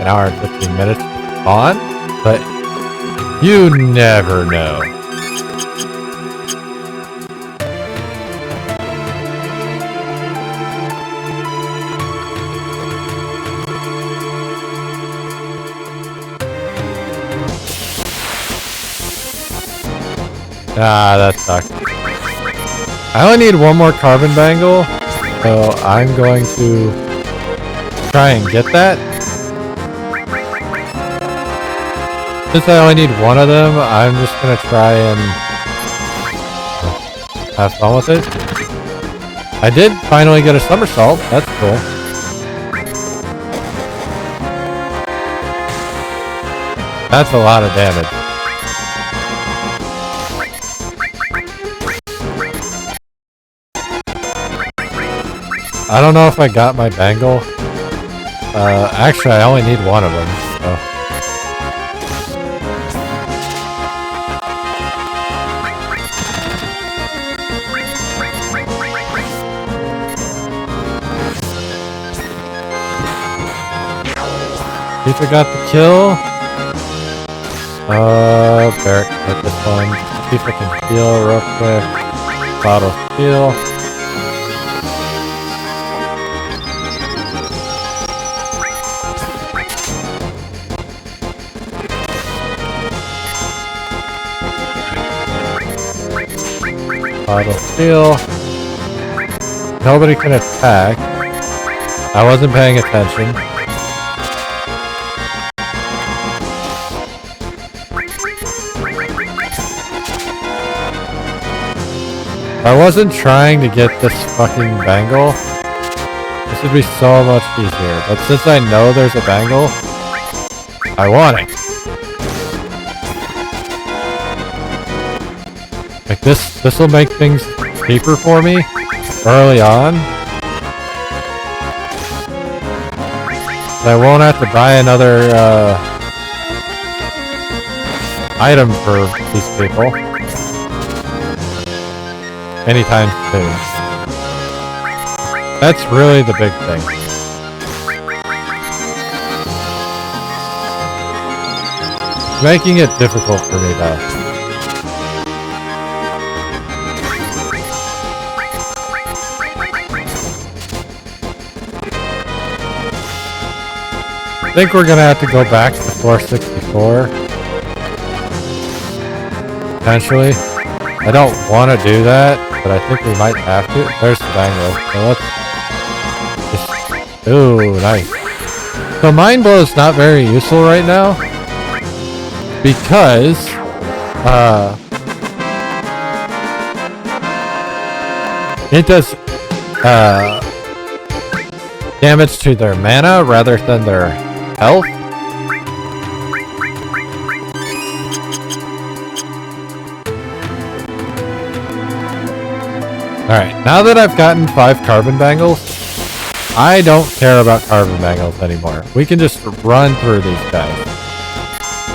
hour and 15 minutes on, but you never know. Ah, that sucks. I only need one more carbon bangle, so I'm going to try and get that. Since I only need one of them, I'm just gonna try and have fun with it. I did finally get a somersault. That's cool. That's a lot of damage. I don't know if I got my bangle. Actually, I only need one of them, so. See if I got the kill. Barrack hit this one. See if I can heal real quick. Bottle heal. Auto steal. Nobody can attack. I wasn't paying attention. I wasn't trying to get this fucking bangle. This would be so much easier. But since I know there's a bangle, I want it. Like this will make things cheaper for me early on. I won't have to buy another item for these people anytime soon. That's really the big thing. It's making it difficult for me though. I think we're gonna have to go back to 464. Potentially. I don't want to do that, but I think we might have to. There's the bangle. So let's just... Ooh, nice. So Mind Blow is not very useful right now. Because... it does... damage to their mana rather than their health. Alright, now that I've gotten 5 carbon bangles, I don't care about carbon bangles anymore. We can just run through these guys.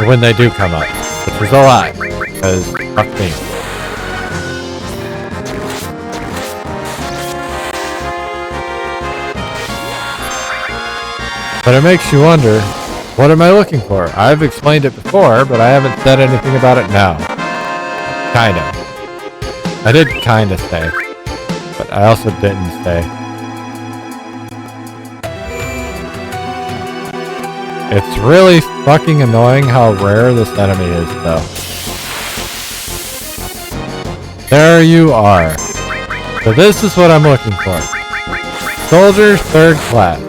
When they do come up. Which is a lot, because fuck me. But it makes you wonder, what am I looking for? I've explained it before, but I haven't said anything about it now. Kinda. I did kinda say. But I also didn't say. It's really fucking annoying how rare this enemy is, though. There you are. So this is what I'm looking for. Soldier 3rd class.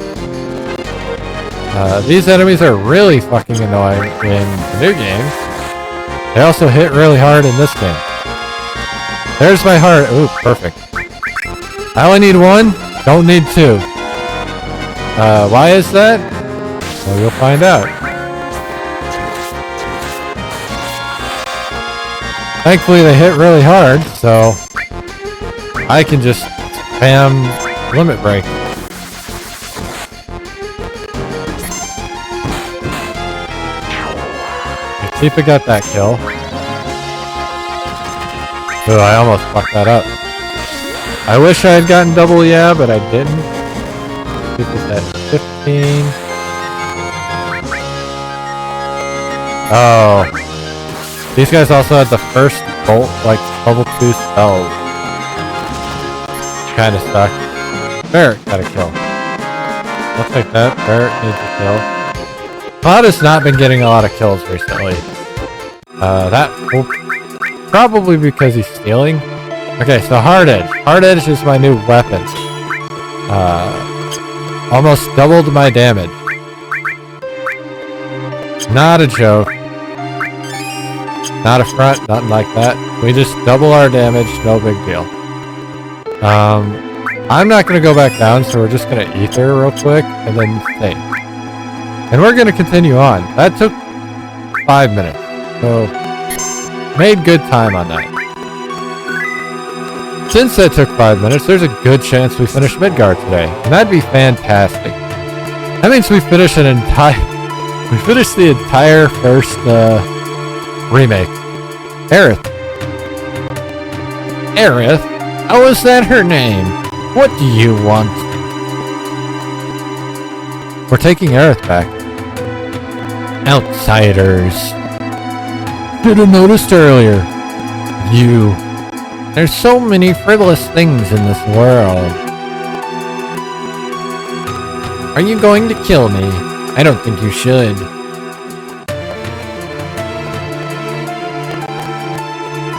These enemies are really fucking annoying in the new games. They also hit really hard in this game. There's my heart. Ooh, perfect. I only need 1, don't need 2. Why is that? Well, you'll find out. Thankfully, they hit really hard, so I can just spam limit break. Let's see if I got that kill. Ooh, I almost fucked that up. I wish I had gotten double yeah, but I didn't. Keep it at 15. Oh. These guys also had the first bolt, like, level 2 spell. Kinda sucked. Barrett got a kill. I'll take that. Barrett needs a kill. Cloud has not been getting a lot of kills recently. That will probably because he's stealing. Okay, so Hard Edge. Hard Edge is my new weapon. Almost doubled my damage. Not a joke. Not a front, nothing like that. We just double our damage, no big deal. I'm not going to go back down, so we're just going to ether real quick, and then save. And we're going to continue on. That took 5 minutes, so made good time on that. Since that took 5 minutes, there's a good chance we finish Midgard today, and that'd be fantastic. That means we finish the entire first, remake. Aerith. Aerith? How is that her name? What do you want? We're taking Aerith back. Outsiders. Should have noticed earlier. You. There's so many frivolous things in this world. Are you going to kill me? I don't think you should.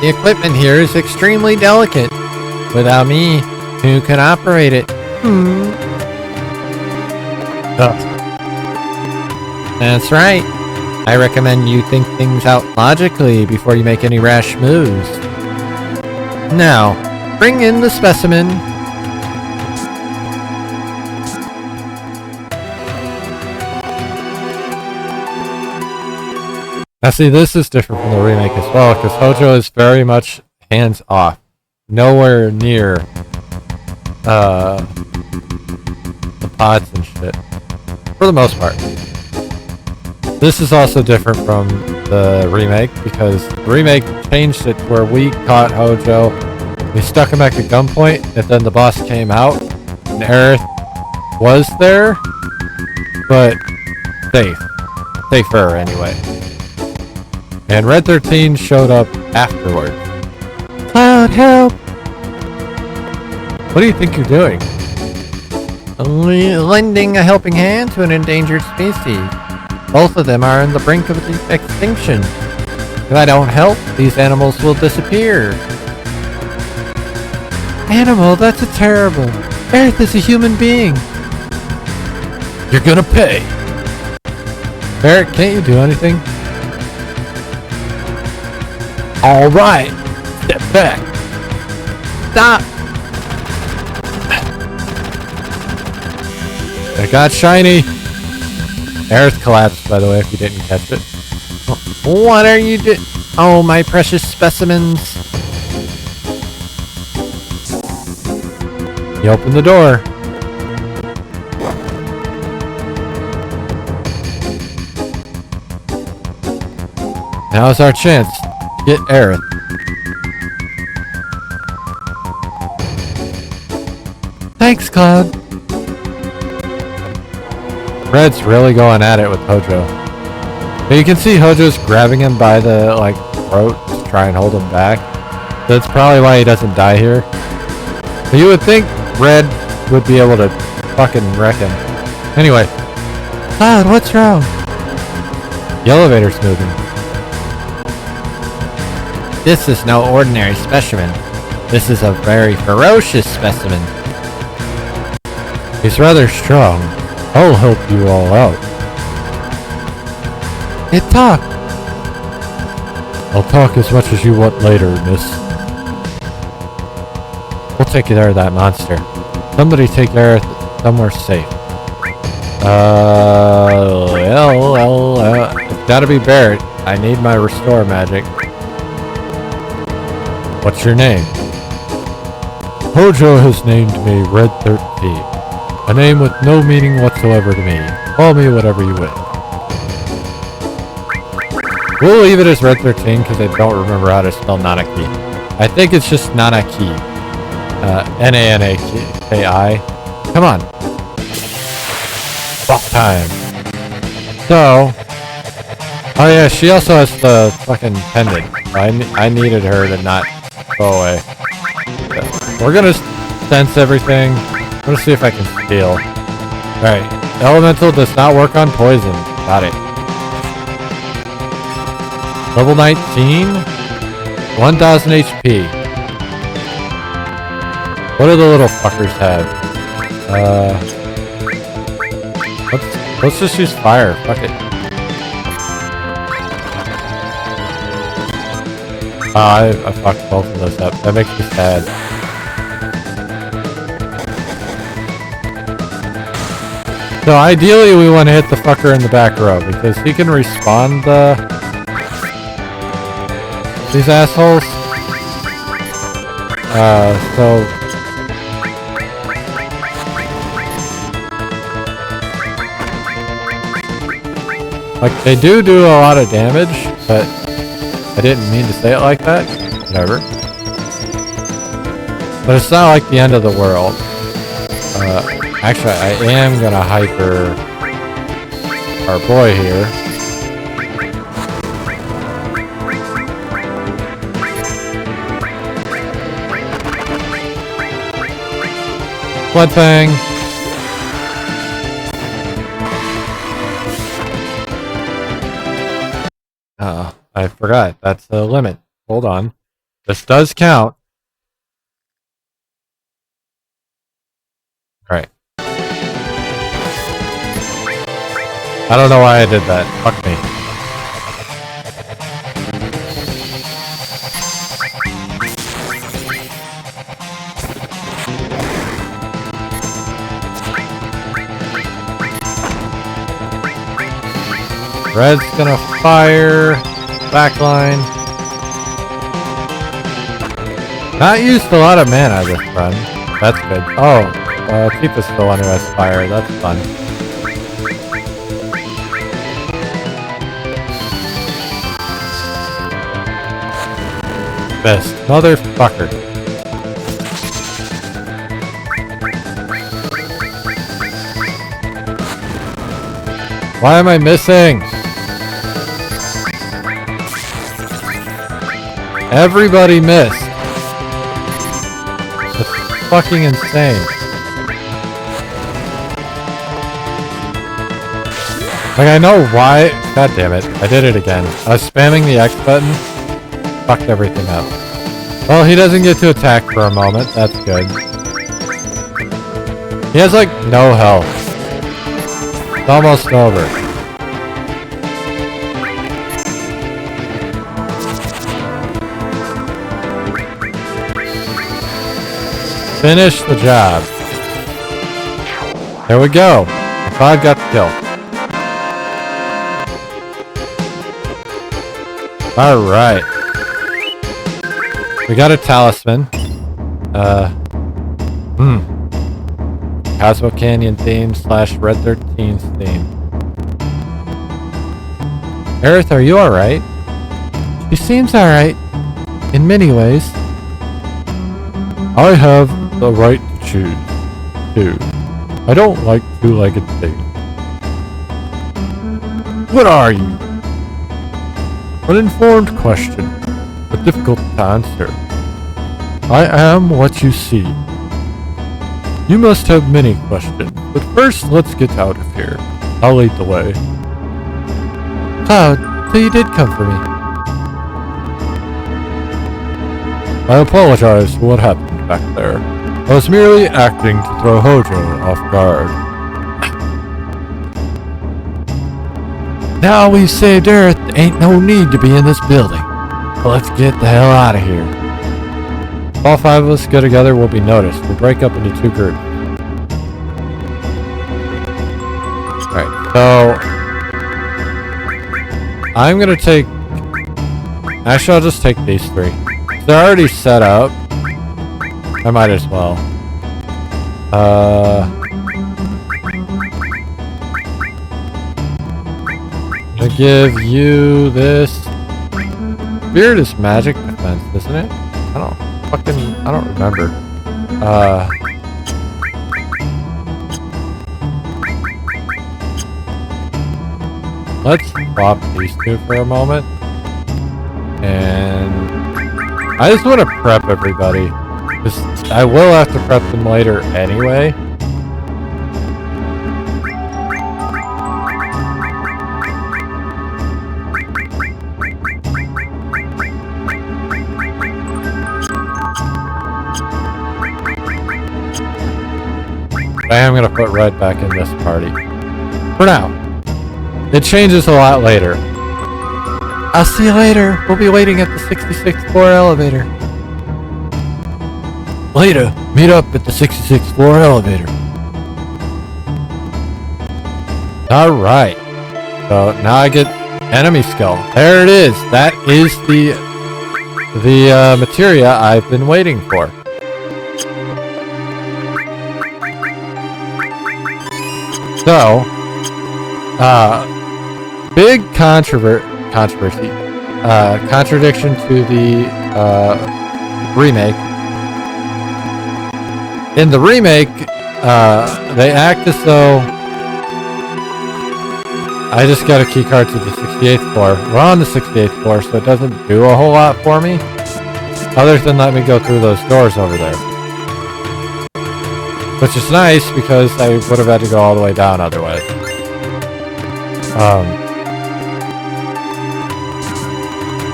The equipment here is extremely delicate. Without me, who can operate it? That's right. I recommend you think things out logically before you make any rash moves. Now, bring in the specimen. Now see, this is different from the remake as well, because Hojo is very much hands-off. Nowhere near, the pods and shit. For the most part. This is also different from the remake, because the remake changed it to where we caught Hojo, we stuck him back at gunpoint, and then the boss came out, and Aerith was there, but safe. Safer, anyway. And Red 13 showed up afterwards. Cloud, help! What do you think you're doing? Lending a helping hand to an endangered species. Both of them are on the brink of extinction. If I don't help, these animals will disappear. Animal, that's a terrible. Aerith is a human being. You're gonna pay. Barrett, can't you do anything? All right, step back. Stop. I got shiny. Aerith collapsed, by the way, if you didn't catch it. What are you doing? Oh, my precious specimens. You open the door. Now's our chance. Get Aerith. Thanks, Cloud. Red's really going at it with Hojo. But you can see Hojo's grabbing him by the, like, throat to try and hold him back. That's probably why he doesn't die here. But you would think Red would be able to fucking wreck him. Anyway. Cloud, what's wrong? The elevator's moving. This is no ordinary specimen. This is a very ferocious specimen. He's rather strong. I'll help you all out. It talked. I'll talk as much as you want later, miss. We'll take care of that monster. Somebody take Aerith somewhere safe. It's gotta be Barrett. I need my restore magic. What's your name? Hojo has named me Red 13. A name with no meaning whatsoever to me. Call me whatever you will. We'll leave it as Red 13 because I don't remember how to spell Nanaki. I think it's just Nanaki. N-A-N-A-K-I. Come on. Boss time. So, Oh yeah, she also has the fucking pendant. I needed her to not go away. We're gonna sense everything. I'm gonna see if I can steal. Alright. Elemental does not work on poison. Got it. Level 19? 1000 HP. What do the little fuckers have? Let's just use fire. Fuck it. I fucked both of those up. That makes me sad. So ideally we want to hit the fucker in the back row because he can respawn these assholes. So like they do a lot of damage, but I didn't mean to say it like that. Whatever. But it's not like the end of the world. Actually, I am gonna hyper our boy here. Blood Fang. I forgot. That's the limit. Hold on. This does count. Alright. I don't know why I did that. Fuck me. Red's gonna fire. Backline. Not used a lot of mana this run. That's good. Oh, Tifa's the one who has fire. That's fun. Best motherfucker. Why am I missing? Everybody missed. That's fucking insane. Like, I know why. God damn it. I did it again. I was spamming the X button. Fucked everything up. Well, he doesn't get to attack for a moment. That's good. He has, like, no health. It's almost over. Finish the job. There we go. Five got the kill. Alright. We got a talisman. Cosmo Canyon theme / Red 13's theme. Aerith, are you alright? She seems alright. In many ways. I have the right to choose, too. I don't like two-legged things. What are you? An informed question, but difficult to answer. I am what you see. You must have many questions, but first let's get out of here. I'll lead the way. Cloud, so you did come for me. I apologize for what happened back there. I was merely acting to throw Hojo off guard. Now we've saved Earth, ain't no need to be in this building. But let's get the hell out of here. If all five of us go together, we'll be noticed. We'll break up into two groups. Alright, so I'm gonna take... Actually, I'll just take these three. They're already set up. I might as well. I give you this. Spirit is magic defense, isn't it? I don't remember. let's swap these two for a moment. And I just want to prep everybody, because I will have to prep them later anyway. I am going to put red back in this party. For now. It changes a lot later. I'll see you later. We'll be waiting at the 66th floor elevator. Later. Meet up at the 66th floor elevator. Alright. So now I get enemy skill. There it is. That is the materia I've been waiting for. So, big controversy, contradiction to the remake. In the remake, they act as though I just got a key card to the 68th floor. We're on the 68th floor, so it doesn't do a whole lot for me, other than let me go through those doors over there. Which is nice, because I would have had to go all the way down otherwise.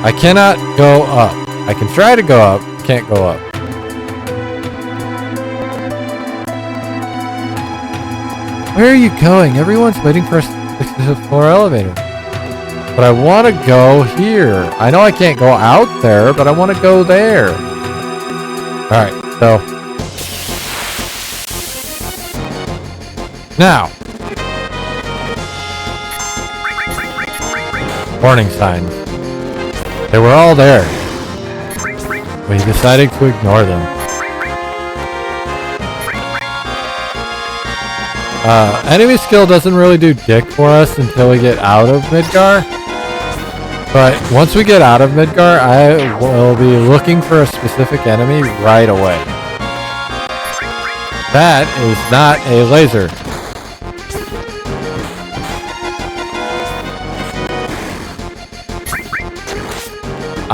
I cannot go up. I can try to go up, can't go up. Where are you going? Everyone's waiting for a 65th floor elevator. But I want to go here. I know I can't go out there, but I want to go there. Alright, so... now, warning signs. They were all there. We decided to ignore them. Enemy skill doesn't really do dick for us until we get out of Midgar. But once we get out of Midgar, I will be looking for a specific enemy right away. That is not a laser.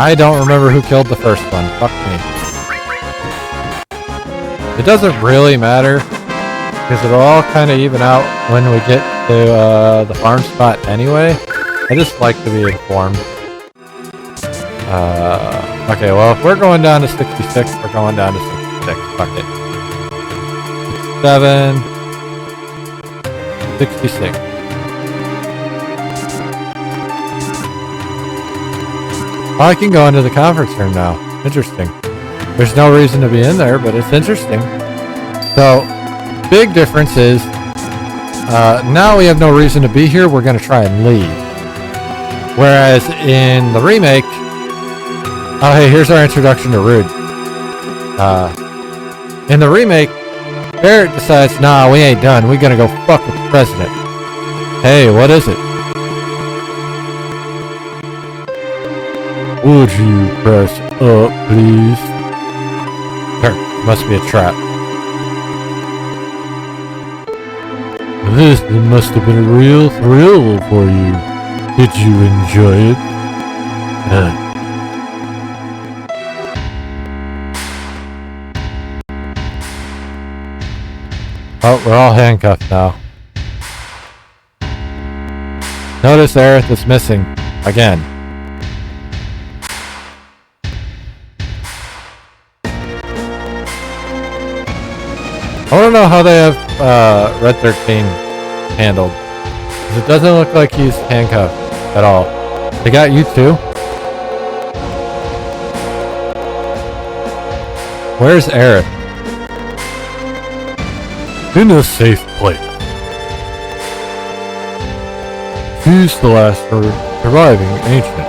I don't remember who killed the first one. Fuck me. It doesn't really matter, because it'll all kind of even out when we get to the farm spot anyway. I just like to be informed. Okay, well, if we're going down to 66, we're going down to 66. Fuck it. 67. 66. Oh, I can go into the conference room now. Interesting. There's no reason to be in there, but it's interesting. So, big difference is, now we have no reason to be here, we're going to try and leave. Whereas in the remake, oh hey, here's our introduction to Rude. In the remake, Barrett decides, nah, we ain't done, we're going to go fuck with the president. Hey, what is it? Would you press up, please? There, must be a trap. This must have been a real thrill for you. Did you enjoy it? Oh, we're all handcuffed now. Notice Aerith is missing. Again. I want to know how they have Red 13 handled. Because it doesn't look like he's handcuffed at all. They got you too? Where's Aerith? In a safe place. She's the last surviving ancient.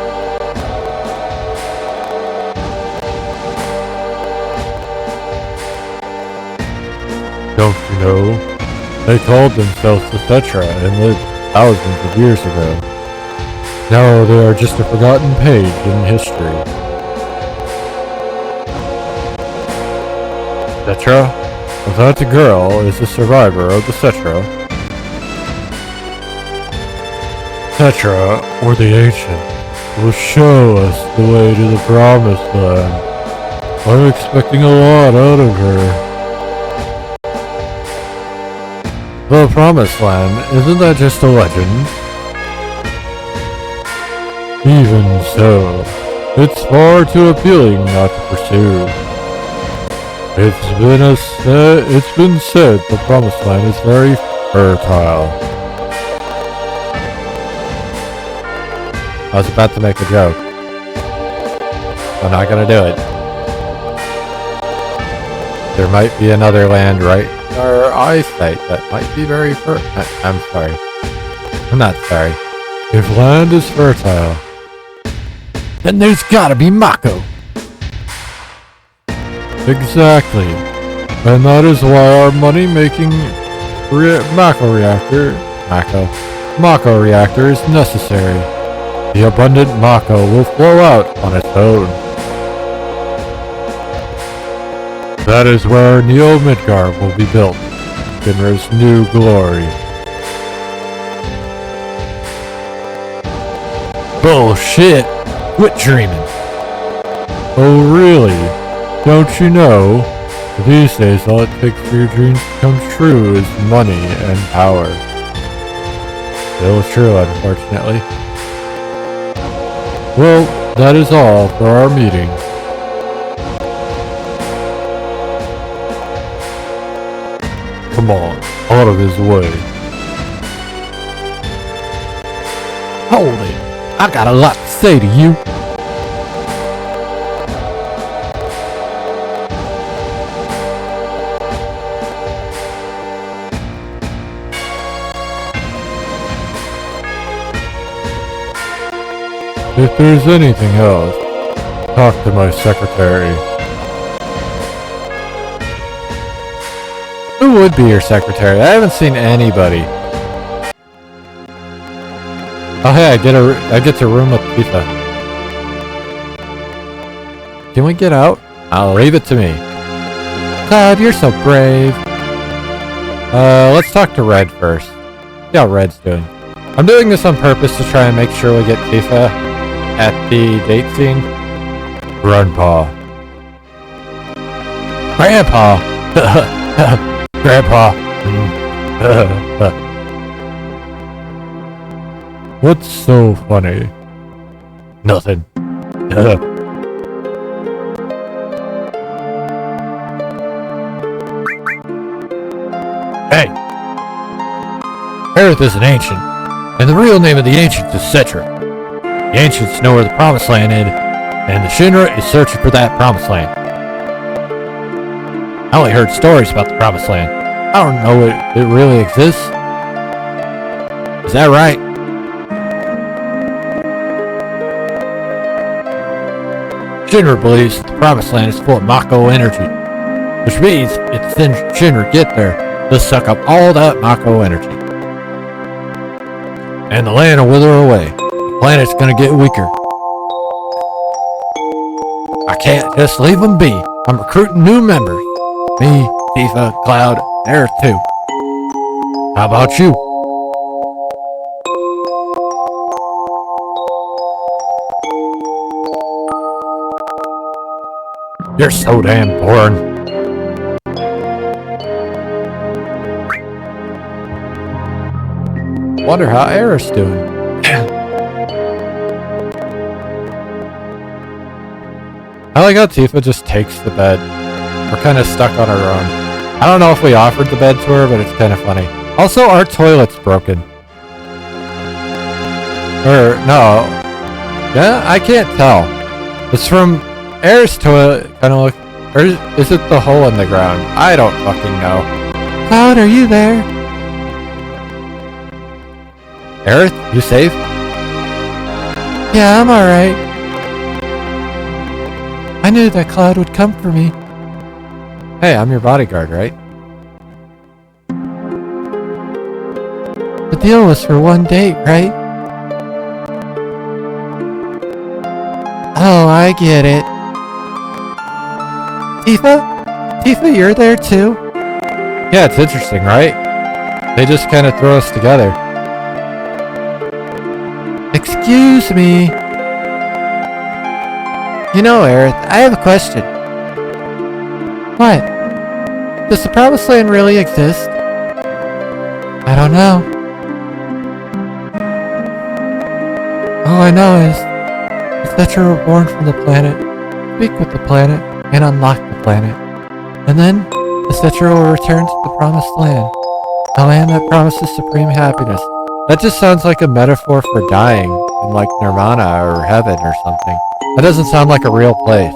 Don't you know? They called themselves the Tetra and lived thousands of years ago. Now they are just a forgotten page in history. Tetra? That girl is a survivor of the Tetra. Tetra, or the Ancient, will show us the way to the Promised Land. I'm expecting a lot out of her. The Promised Land, isn't that just a legend? Even so, it's far too appealing not to pursue. It's been said the Promised Land is very fertile. I was about to make a joke. I'm not gonna do it. There might be another land right in our eyesight that might be very fertile. I'm sorry. I'm not sorry. If land is fertile, then there's gotta be Mako. Exactly. And that is why our money-making Mako reactor is necessary. The abundant Mako will flow out on its own. That is where Neo Midgar will be built, Shinra's new glory. Bullshit! Quit dreaming! Oh really? Don't you know? These days all it takes for your dreams to come true is money and power. Still true, unfortunately. Well, that is all for our meeting. Come on, out of his way. Hold it, I got a lot to say to you. If there's anything else, talk to my secretary. Who would be your secretary? I haven't seen anybody. Oh hey, I get to room with Tifa. Can we get out? I'll leave it to me. Cloud, you're so brave. Let's talk to Red first. See how Red's doing. I'm doing this on purpose to try and make sure we get Tifa at the date scene. Grandpa. Grandpa. Grandpa. What's so funny? Nothing. Hey! Aerith is an ancient, and the real name of the ancient is Cetra. The ancients know where the Promised Land is, and the Shinra is searching for that Promised Land. I only heard stories about the Promised Land. I don't know if it really exists. Is that right? Shinra believes that the Promised Land is full of Mako energy, which means if Shinra get there, they'll suck up all that Mako energy. And the land will wither away. The planet's gonna get weaker. I can't just leave them be. I'm recruiting new members. Me, Tifa, Cloud, Aerith too. How about you? You're so damn boring. Wonder how Aerith's doing. I like how Tifa just takes the bed. We're kind of stuck on our own. I don't know if we offered the bed to her, but it's kind of funny. Also, our toilet's broken. Or, no. Yeah, I can't tell. It's from Aerith's toilet, kind of look. Or is it the hole in the ground? I don't fucking know. Cloud, are you there? Aerith, you safe? Yeah, I'm alright. I knew that Cloud would come for me. Hey, I'm your bodyguard, right? The deal was for one date, right? Oh, I get it. Tifa? Tifa, you're there too? Yeah, it's interesting, right? They just kind of throw us together. Excuse me. You know, Aerith, I have a question. What? Does the Promised Land really exist? I don't know. All I know is that you were born from the planet, speak with the planet, and unlock the planet. And then, the Cetera will return to the Promised Land, a land that promises supreme happiness. That just sounds like a metaphor for dying, in like Nirvana or heaven or something. That doesn't sound like a real place.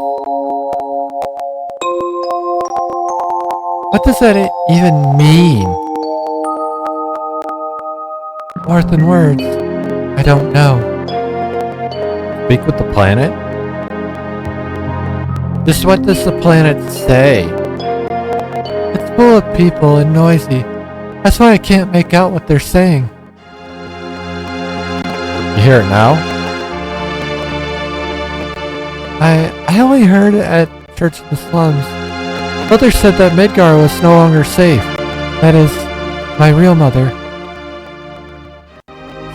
What does that even mean? More than words, I don't know. Speak with the planet? Just what does the planet say? It's full of people and noisy. That's why I can't make out what they're saying. You hear it now? I only heard it at church in the slums. Mother said that Midgar was no longer safe. That is, my real mother.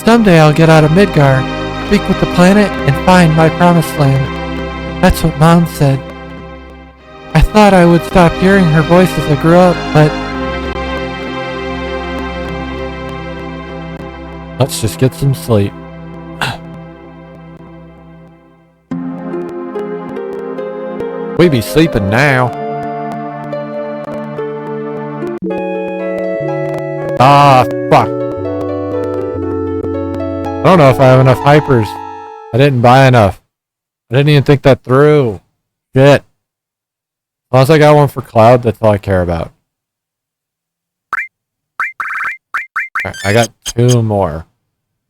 Someday I'll get out of Midgar, speak with the planet, and find my Promised Land. That's what Mom said. I thought I would stop hearing her voice as I grew up, but... Let's just get some sleep. We be sleeping now. Ah, fuck. I don't know if I have enough hypers. I didn't buy enough. I didn't even think that through. Shit. As long as I got one for Cloud, that's all I care about. Right, I got 2 more.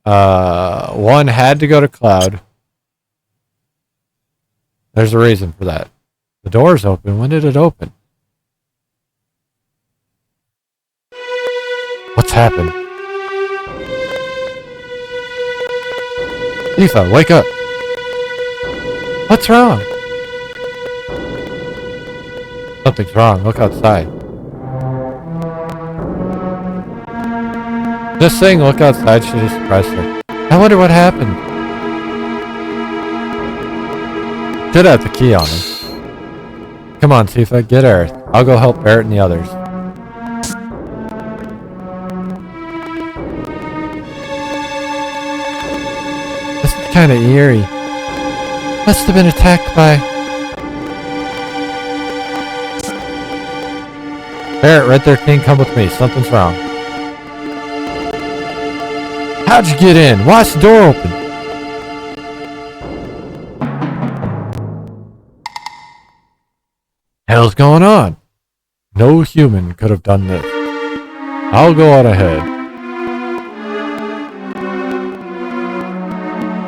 One had to go to Cloud. There's a reason for that. The door's open. When did it open? What's happened? Tifa, wake up! What's wrong? Something's wrong. Look outside. Just saying look outside should have surprised her. I wonder what happened. Should have the key on him. Come on, Tifa, get Aerith. I'll go help Barrett and the others. This is kind of eerie. Must have been attacked by... Barrett, Red 13, come with me. Something's wrong. How'd you get in? Why's the door open? Hell's going on? No human could have done this. I'll go out ahead.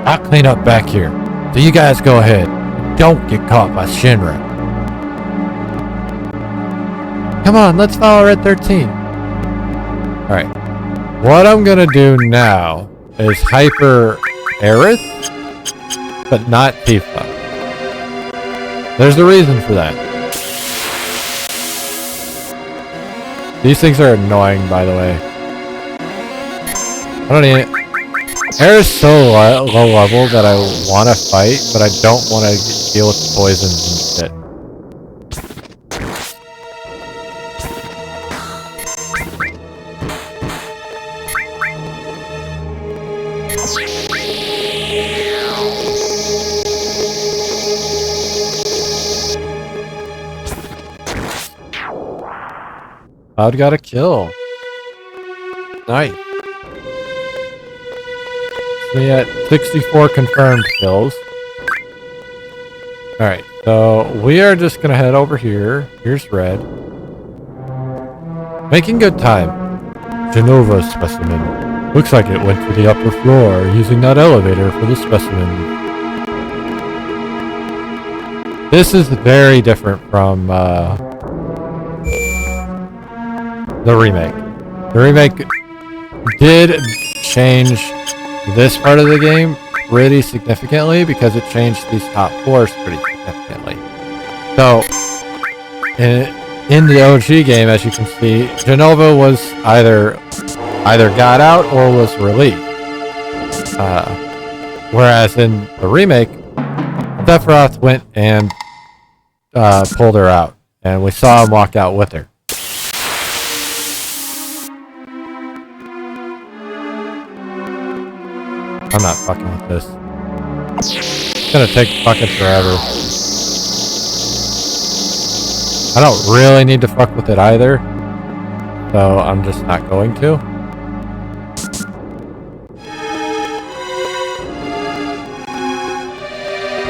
I'll clean up back here. So you guys go ahead. Don't get caught by Shinra. Come on, let's follow Red 13. Alright. What I'm gonna do now is hyper Aerith, but not Tifa. There's a reason for that. These things are annoying, by the way. I don't even... Aerith's so low level that I want to fight, but I don't want to deal with the poisons and shit. Cloud got a kill. Nice. We at 64 confirmed kills. Alright, so we are just gonna head over here. Here's Red. Making good time. Genova specimen. Looks like it went to the upper floor using that elevator for the specimen. This is very different from the remake. The remake did change this part of the game pretty significantly because it changed these top floors pretty significantly. So, in the OG game, as you can see, Genova was either got out or was released. Whereas in the remake, Sephiroth went and pulled her out, and we saw him walk out with her. I'm not fucking with this. It's gonna take fucking forever. I don't really need to fuck with it either, so I'm just not going to.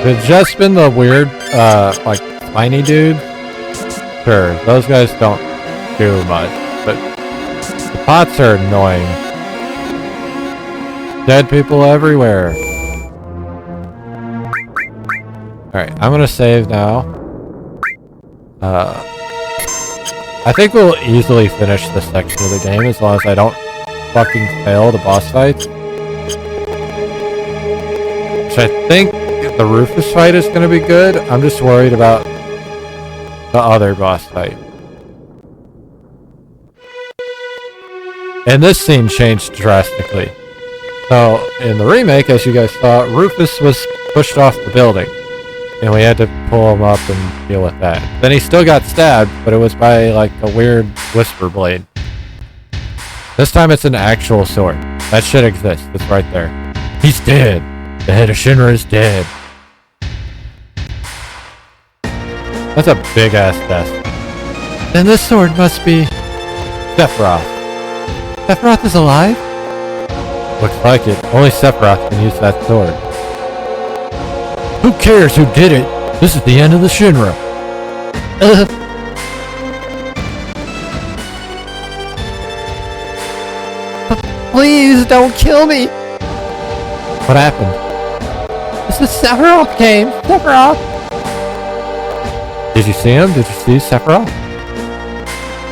If it's just been the weird, like, spiny dude, sure, those guys don't do much, but the pots are annoying. Dead people everywhere. Alright, I'm gonna save now. I think we'll easily finish this section of the game as long as I don't fucking fail the boss fights. Which I think the Rufus fight is gonna be good. I'm just worried about the other boss fight. And this scene changed drastically. So, in the remake, as you guys saw, Rufus was pushed off the building. And we had to pull him up and deal with that. Then he still got stabbed, but it was by, like, a weird whisper blade. This time it's an actual sword. That shit exists. It's right there. He's dead. The head of Shinra is dead. That's a big-ass death. Then this sword must be Sephiroth. Sephiroth is alive? Looks like it. Only Sephiroth can use that sword. Who cares who did it? This is the end of the Shinra. Please don't kill me. What happened? This is Sephiroth came. Sephiroth. Did you see him? Did you see Sephiroth?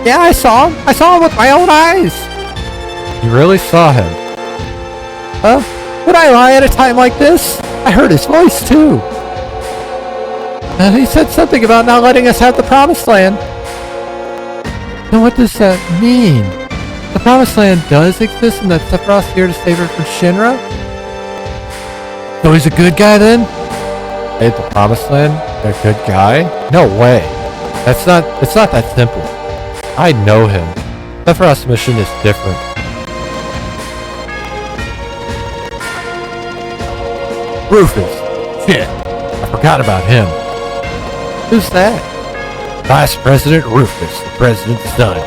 Yeah, I saw him. I saw him with my own eyes. You really saw him? Would I lie at a time like this? I heard his voice too. And he said something about not letting us have the Promised Land. Now what does that mean? The Promised Land does exist and that Sephiroth's here to save her from Shinra? So he's a good guy then? Hey, the Promised Land? A good guy? No way. It's not that simple. I know him. Sephiroth's mission is different. Rufus. Shit. I forgot about him. Who's that? Vice President Rufus, the president's son.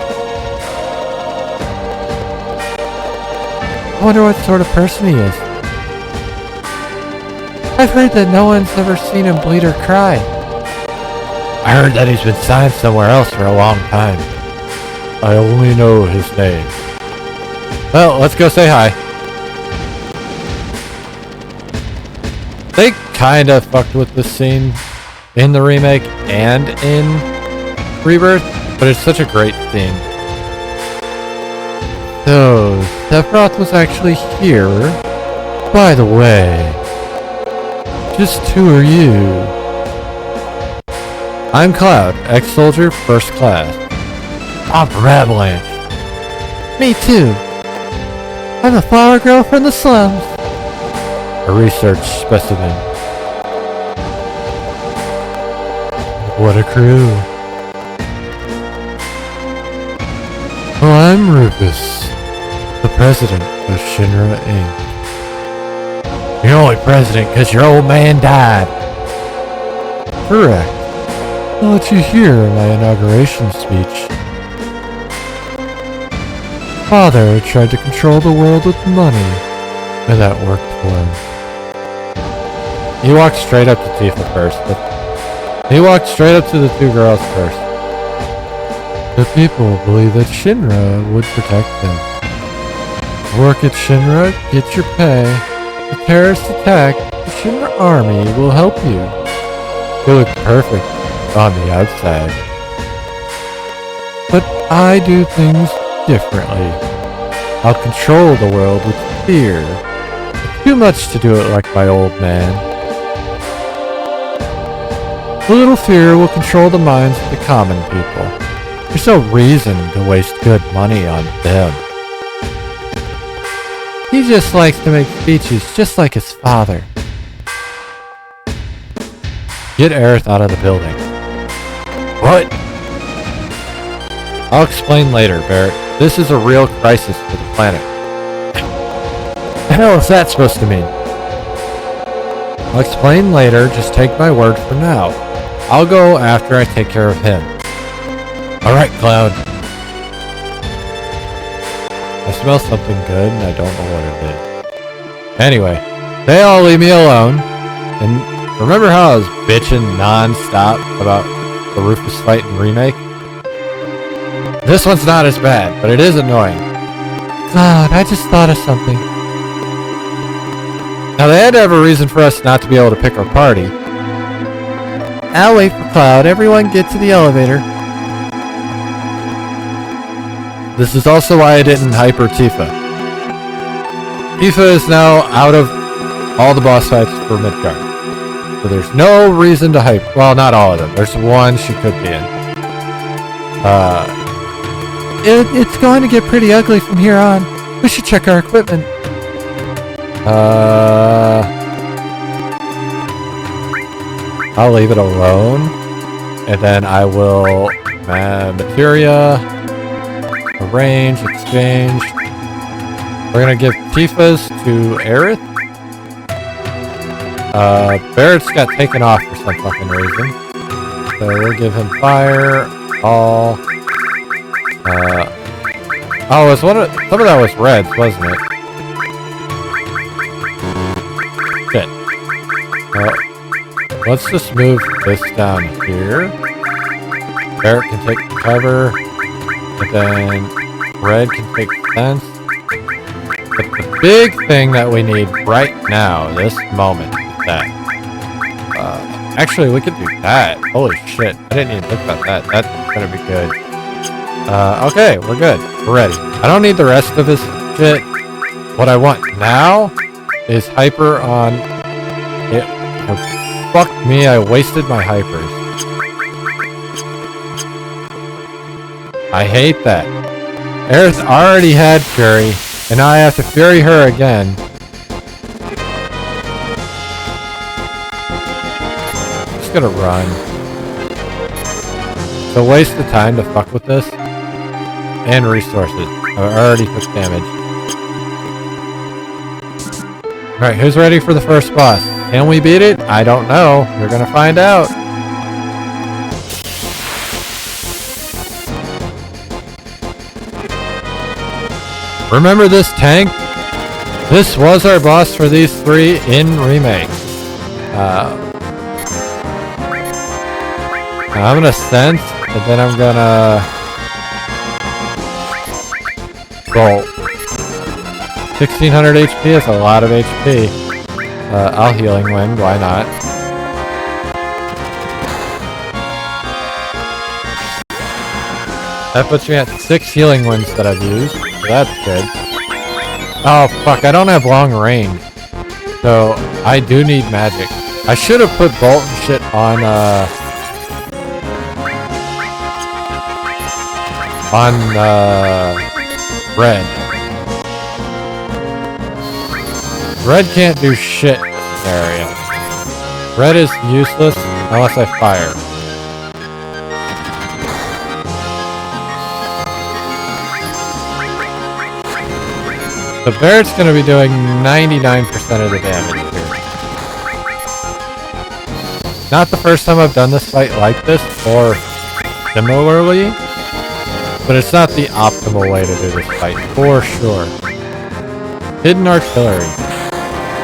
I wonder what sort of person he is. I've heard that no one's ever seen him bleed or cry. I heard that he's been signed somewhere else for a long time. I only know his name. Well, let's go say hi. They kinda fucked with this scene in the remake and in Rebirth, but it's such a great scene. So, Sephiroth was actually here. By the way, just who are you? I'm Cloud, ex-soldier, first class. I'm from Avalanche. Me too. I'm a flower girl from the slums. A research specimen. What a crew. Well, I'm Rufus, the president of Shinra Inc. You're only president because your old man died. Correct. I'll let you hear my inauguration speech. Father tried to control the world with money, and that worked for him. He walked straight up to Tifa first. He walked straight up to the two girls first. The people believe that Shinra would protect them. Work at Shinra, get your pay. The terrorist attack, the Shinra army will help you. You look perfect on the outside. But I do things differently. I'll control the world with fear. It's too much to do it like my old man. A little fear will control the minds of the common people. There's no reason to waste good money on them. He just likes to make speeches just like his father. Get Aerith out of the building. What? I'll explain later, Barrett. This is a real crisis for the planet. The hell is that supposed to mean? I'll explain later, just take my word for now. I'll go after I take care of him. Alright, Cloud. I smell something good and I don't know what it is. Anyway, they all leave me alone. And remember how I was bitching non-stop about the Rufus fight in Remake? This one's not as bad, but it is annoying. God, I just thought of something. Now they had to have a reason for us not to be able to pick our party. I'll wait for Cloud. Everyone get to the elevator. This is also why I didn't hyper Tifa. Tifa is now out of all the boss fights for Midgard. So there's no reason to hype. Well, not all of them. There's one she could be in. It's going to get pretty ugly from here on. We should check our equipment. I'll leave it alone. And then I will materia, arrange, exchange. We're going to give Tifa's to Aerith. Barrett's got taken off for some fucking reason. So we'll give him fire, all. Oh, it was some of that was reds, wasn't it? Shit. Let's just move this down here. Barrett can take cover, and then red can take defense. But the big thing that we need right now, this moment, is that. Actually, we could do that. Holy shit. I didn't even think about that. That's gonna be good. Okay, we're good. We're ready. I don't need the rest of this shit. What I want now is hyper on it. Oh, fuck me, I wasted my hypers. I hate that. Aerith already had Fury, and now I have to Fury her again. I'm just gonna run. It's a waste of time to fuck with this. And resources. I already took damage. Alright, who's ready for the first boss? Can we beat it? I don't know. We're gonna find out. Remember this tank? This was our boss for these three in Remake. I'm gonna sense, and then I'm gonna roll. 1600 HP is a lot of HP. I'll Healing Wind, why not? That puts me at 6 Healing Winds that I've used, so that's good. Oh fuck, I don't have long range. So, I do need magic. I should have put Bolt and shit on, Red. Red can't do shit in this area. Red is useless unless I fire. So Barrett's gonna be doing 99% of the damage here. Not the first time I've done this fight like this, or similarly. But it's not the optimal way to do this fight, for sure. Hidden artillery.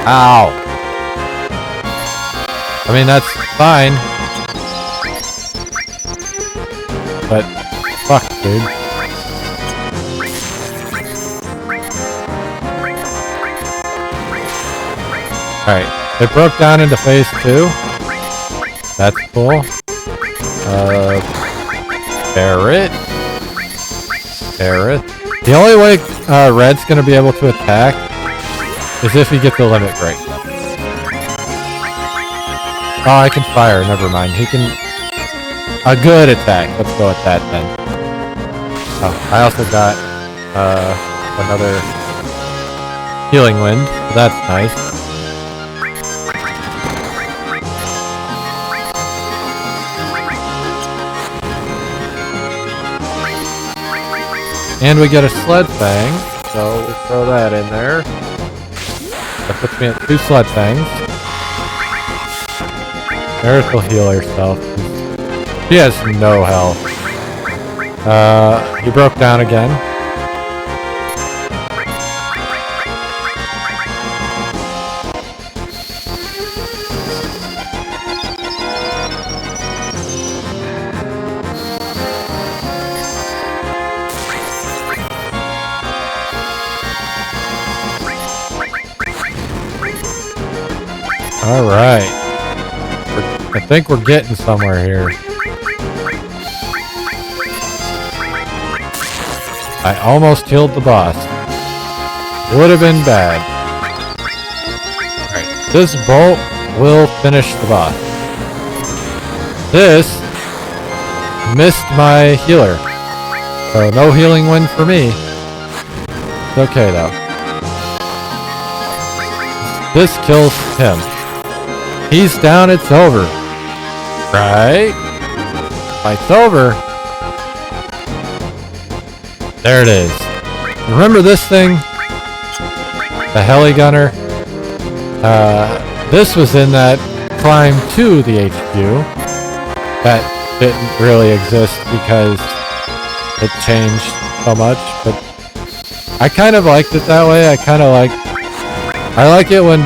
Ow. I mean, that's fine. But, fuck, dude. Alright, it broke down into phase 2. That's cool. Barrett. The only way Red's gonna be able to attack is if he gets the limit break. Oh, I can fire. Never mind. He can... A good attack. Let's go with that then. Oh, I also got another Healing Wind. So that's nice. And we get a sled thing, so we'll throw that in there. That puts me at 2 sled things. Aerith will heal herself. She has no health. He broke down again. Alright. I think we're getting somewhere here. I almost killed the boss. Would have been bad. Alright, this bolt will finish the boss. This missed my healer. So no healing win for me. It's okay though. This kills him. He's down, it's over. Right? Fight's over. There it is. Remember this thing? The heli gunner? This was in that climb to the HQ. That didn't really exist because it changed so much, but I kind of liked it that way. I like it when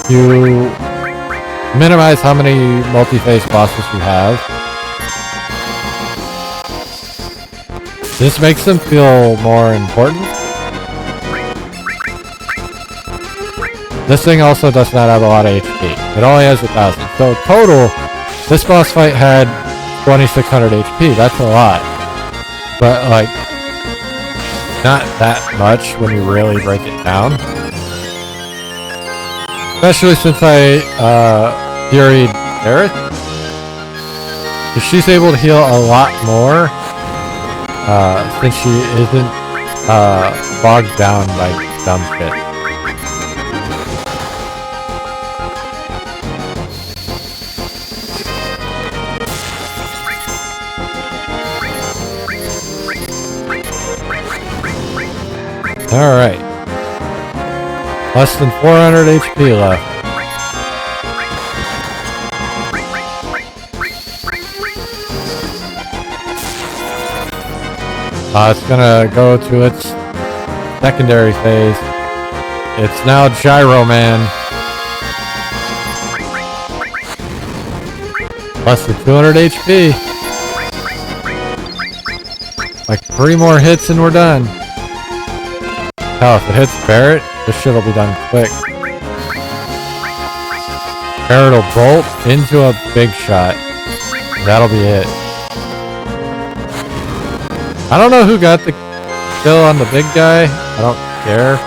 you minimize how many multi-phase bosses you have. This makes them feel more important. This thing also does not have a lot of HP. It only has 1,000. So total, this boss fight had 2,600 HP. That's a lot. But like, not that much when you really break it down. Especially since I Furied Aerith. She's able to heal a lot more since she isn't bogged down by dumb shit. Alright. Less than 400 HP left. It's gonna go to its secondary phase. It's now Gyro Man. Less than 200 HP. Like 3 more hits and we're done. Hell, if it hits Barret, this shit will be done quick. Barret will bolt into a big shot. That'll be it. I don't know who got the kill on the big guy. I don't care.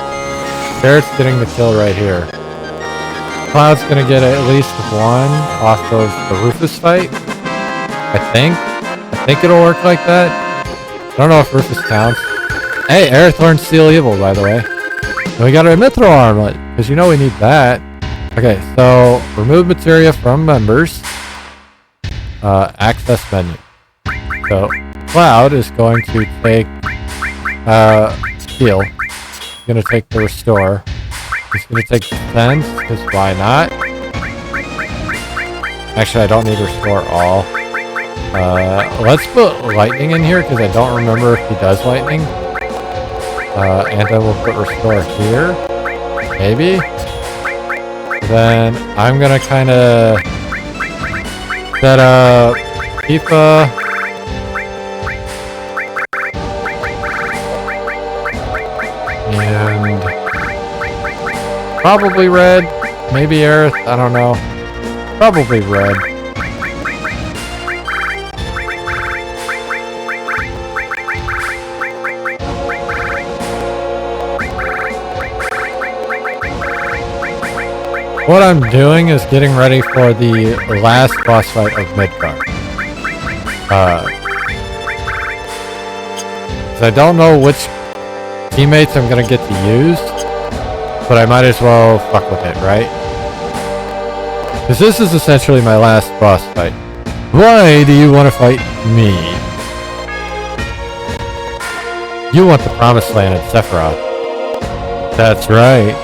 Barret's getting the kill right here. Cloud's gonna get at least 1 off of the Rufus fight. I think it'll work like that. I don't know if Rufus counts. Hey, Aerith learned Seal Evil, by the way. And we got our Mithril Armlet, because you know we need that. Okay, so remove materia from members. Access menu. So Cloud is going to take heal. He's going to take the restore. He's going to take defense, because why not? Actually, I don't need restore all. Let's put lightning in here, because I don't remember if he does lightning. And then we'll put restore here. Maybe. Then I'm going to kind of set up Tifa. And probably red, maybe Aerith, I don't know. Probably red. What I'm doing is getting ready for the last boss fight of Midgard. I don't know which teammates I'm gonna get to use, but I might as well fuck with it, right? Because this is essentially my last boss fight. Why do you want to fight me? You want the promised land at Sephiroth. That's right.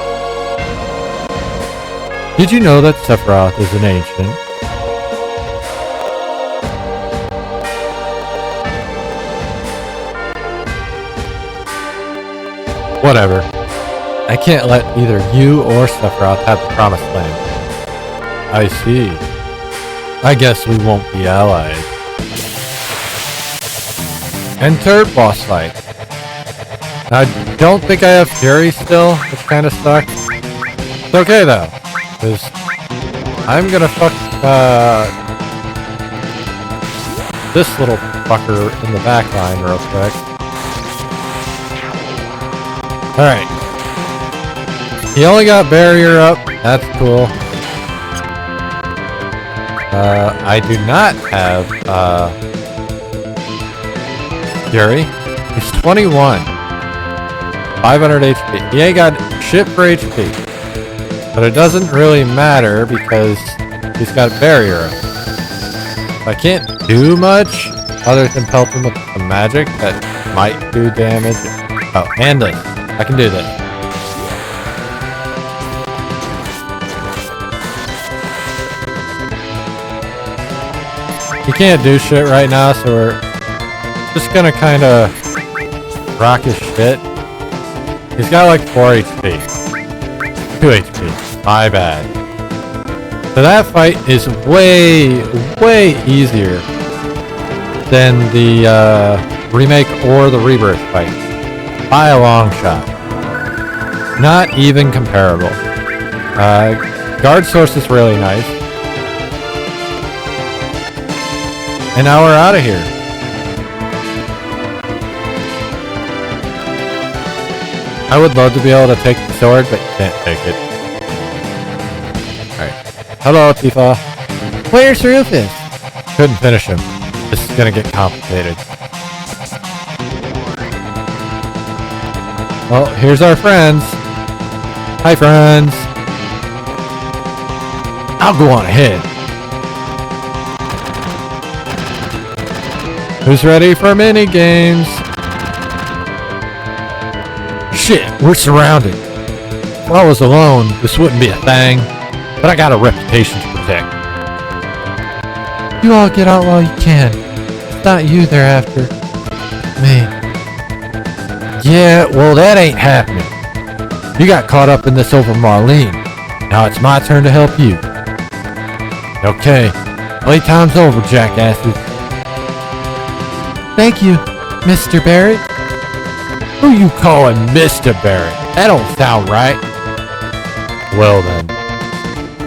Did you know that Sephiroth is an ancient? Whatever. I can't let either you or Sephiroth have the promised land. I see. I guess we won't be allies. Enter boss fight. I don't think I have Fury still, which kind of sucks. It's okay though, because I'm gonna fuck this little fucker in the back line real quick. Alright. He only got barrier up. That's cool. I do not have Fury. He's 21. 500 HP. He ain't got shit for HP. But it doesn't really matter because he's got a barrier up. I can't do much other than pelt him with some magic that might do damage. Oh, and this. I can do this. He can't do shit right now, so we're just gonna kinda rock his shit. He's got like 4 HP. 2 HP. My bad. So that fight is way, way easier than the remake or the rebirth fight. By a long shot. Not even comparable. Guard source is really nice. And now we're out of here. I would love to be able to take the sword, but can't take it. Alright. Hello, Tifa. Where's Rufus? Couldn't finish him. This is gonna get complicated. Well, here's our friends. Hi, friends. I'll go on ahead. Who's ready for mini games? Shit, we're surrounded. If I was alone, this wouldn't be a thing. But I got a reputation to protect. You all get out while you can. It's not you they're after. Me. Yeah, well that ain't happening. You got caught up in this over Marlene. Now it's my turn to help you. Okay, playtime's over, jackasses. Thank you, Mr. Barrett. Who you calling Mr. Barrett? That don't sound right. Well then,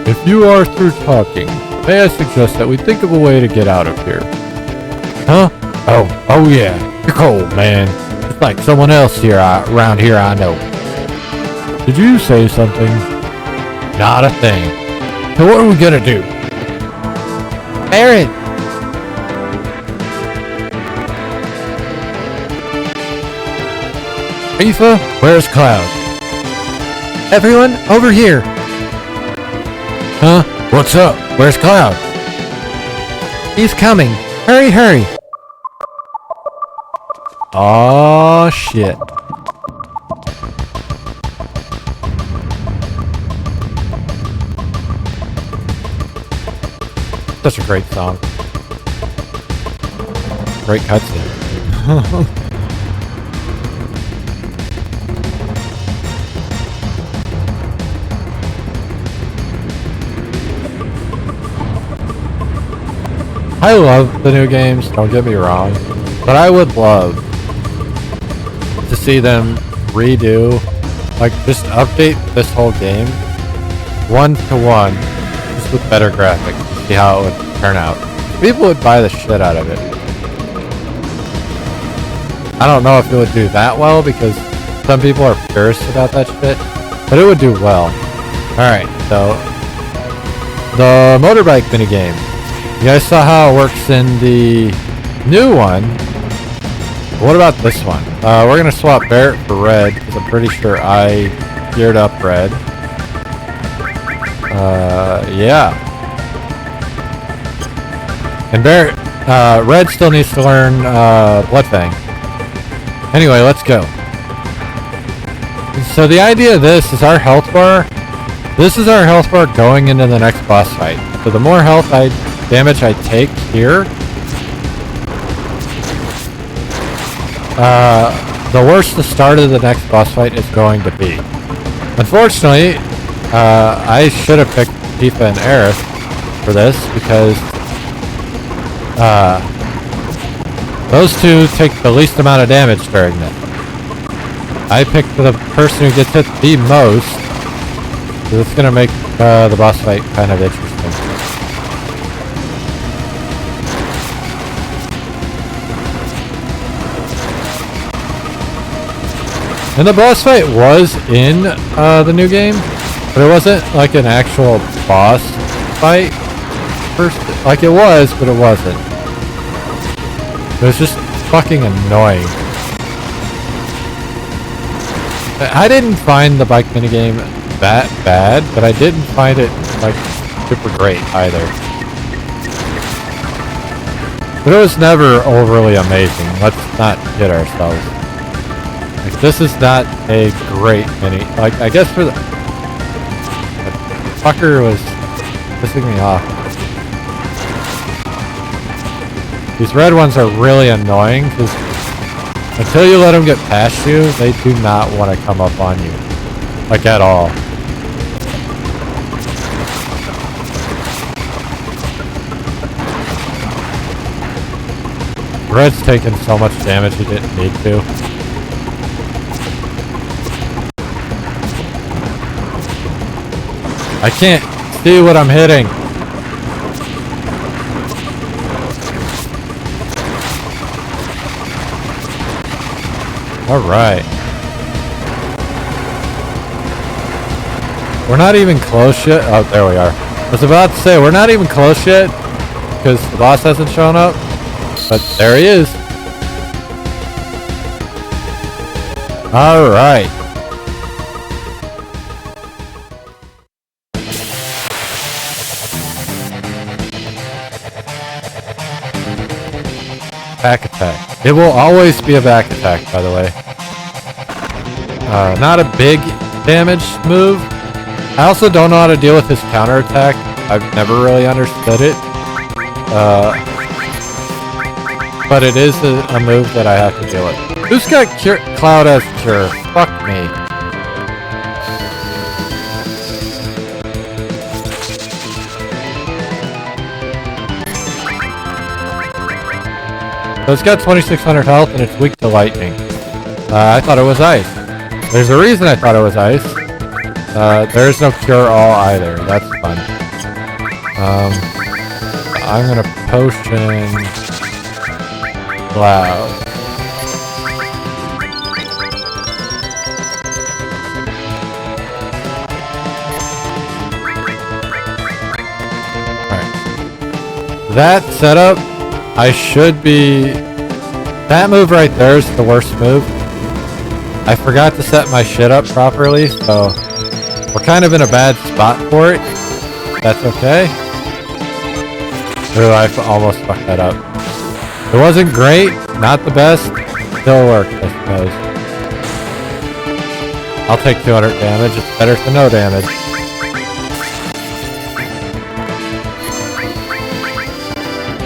if you are through talking, may I suggest that we think of a way to get out of here? Huh? Oh yeah. You're cold, man. It's like someone else here around here I know. Did you say something? Not a thing. So what are we gonna do? Barrett! Tifa, where's Cloud? Everyone, over here! Huh? What's up? Where's Cloud? He's coming. Hurry, hurry! Aw, shit. Such a great song. Great cutscene. I love the new games, don't get me wrong, but I would love to see them redo, like just update this whole game 1-to-1, just with better graphics, to see how it would turn out. People would buy the shit out of it. I don't know if it would do that well because some people are purists about that shit, but it would do well. Alright, so the motorbike minigame. You guys saw how it works in the new one. What about this one? We're gonna swap Barrett for Red because I'm pretty sure I geared up Red. Yeah. And Barrett, Red still needs to learn Bloodfang. Anyway, let's go. So the idea of this is our health bar. This is our health bar going into the next boss fight. So the more damage I take here, the worse the start of the next boss fight is going to be. Unfortunately, I should have picked Tifa and Aerith for this because those two take the least amount of damage during this. I picked the person who gets hit the most, so it's going to make the boss fight kind of interesting. And the boss fight was in the new game, but it wasn't like an actual boss fight. Like it was, but it wasn't. It was just fucking annoying. I didn't find the bike minigame that bad, but I didn't find it like super great either. But it was never overly amazing. Let's not kid ourselves. Like, this is not a great mini. Like, I guess for the fucker was pissing me off. These red ones are really annoying because until you let them get past you, they do not want to come up on you. Like, at all. Red's taking so much damage he didn't need to. I can't see what I'm hitting. Alright. We're not even close yet. Oh, there we are. I was about to say, we're not even close yet because the boss hasn't shown up. But there he is. Alright. Back attack. It will always be a back attack, by the way. Not a big damage move. I also don't know how to deal with his counterattack. I've never really understood it. But it is a move that I have to deal with. Who's got Cloud as Cure? Fuck me. So it's got 2600 health and it's weak to lightning. I thought it was ice. There's a reason I thought it was ice. There's no cure all either. That's fun. I'm gonna potion Cloud. Alright. That setup, I should be... That move right there is the worst move. I forgot to set my shit up properly, so we're kind of in a bad spot for it. That's okay. Ooh, I almost fucked that up. It wasn't great, not the best, still worked, I suppose. I'll take 200 damage, it's better than no damage.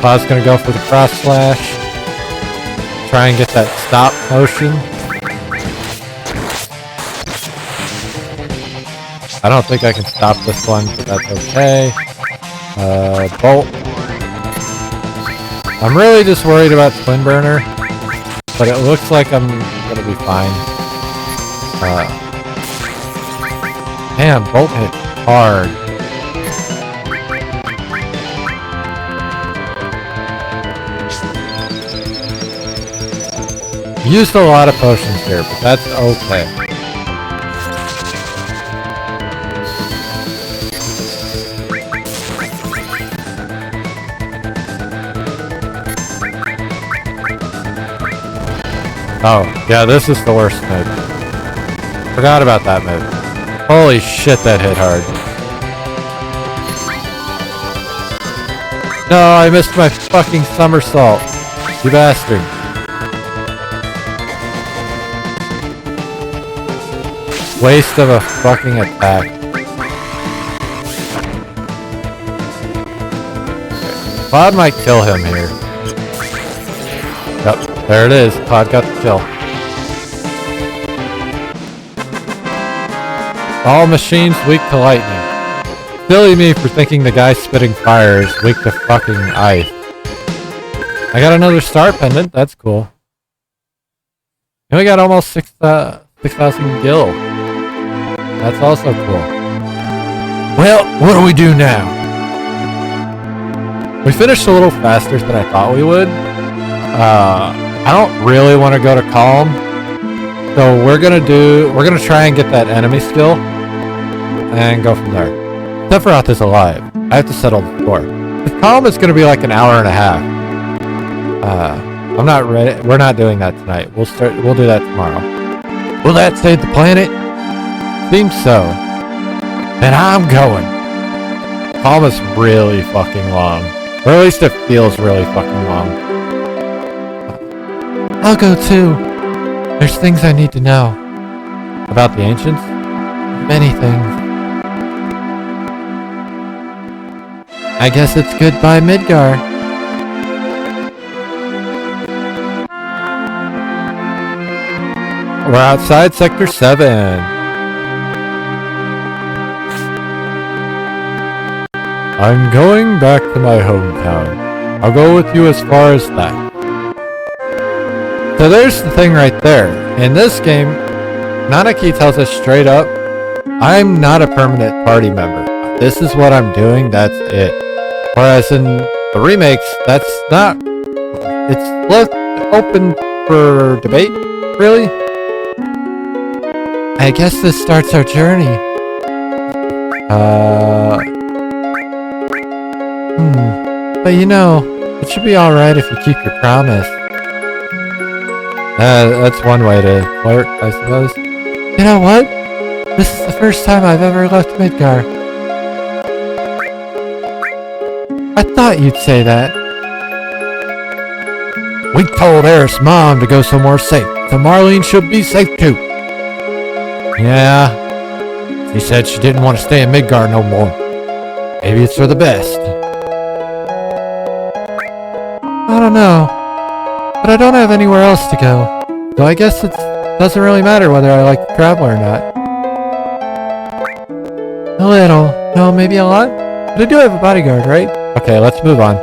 Cloud's gonna go for the cross slash. Try and get that stop motion. I don't think I can stop this one, but that's okay. Bolt. I'm really just worried about Twin Burner, but it looks like I'm gonna be fine. Damn, Bolt hit hard. Used a lot of potions here, but that's okay. Oh, yeah, this is the worst move. Forgot about that move. Holy shit, that hit hard. No, I missed my fucking somersault. You bastard. Waste of a fucking attack. Cloud might kill him here. Yep, there it is. Cloud got the kill. All machines weak to lightning. Silly me for thinking the guy spitting fire is weak to fucking ice. I got another star pendant. That's cool. And we got almost 6,000 gil. That's also cool. Well, what do we do now? We finished a little faster than I thought we would. I don't really want to go to Calm. So we're gonna try and get that enemy skill and go from there. Sephiroth is alive. I have to settle the score. This Calm is gonna be like an hour and a half. I'm not ready. We're not doing that tonight. We'll do that tomorrow. Will that save the planet? Seems so. And I'm going. Calm is really fucking long. Or at least it feels really fucking long. I'll go too. There's things I need to know. About the ancients? Many things. I guess it's goodbye Midgar. We're outside Sector 7. I'm going back to my hometown. I'll go with you as far as that. So there's the thing right there. In this game, Nanaki tells us straight up, I'm not a permanent party member. This is what I'm doing, that's it. Whereas in the remakes, that's not... It's left open for debate, really? I guess this starts our journey. But you know, it should be alright if you keep your promise. That's one way to flirt, I suppose. You know what? This is the first time I've ever left Midgar. I thought you'd say that. We told Aerith's mom to go somewhere safe, so Marlene should be safe too. Yeah, she said she didn't want to stay in Midgar no more. Maybe it's for the best. I don't know, but I don't have anywhere else to go, so I guess it doesn't really matter whether I like to travel or not. A little, no, maybe a lot, but I do have a bodyguard, right? Okay, let's move on.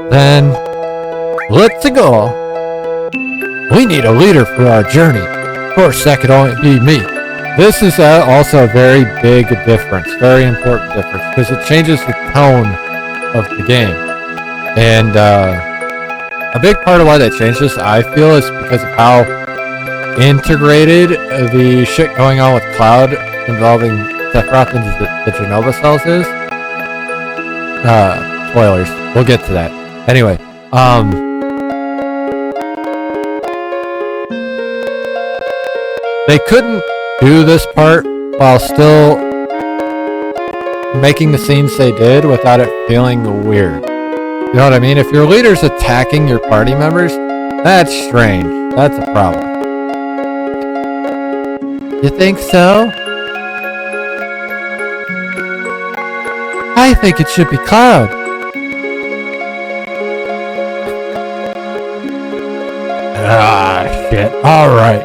Then, let's go. We need a leader for our journey. Of course, that could only be me. This is also a very big difference, very important difference, because it changes the tone of the game. And a big part of why they changed this, I feel, is because of how integrated the shit going on with Cloud involving Sephiroth into the Genova cells is. Spoilers. We'll get to that. Anyway, they couldn't do this part while still making the scenes they did without it feeling weird. You know what I mean? If your leader's attacking your party members, that's strange. That's a problem. You think so? I think it should be Cloud. Ah, shit. Alright.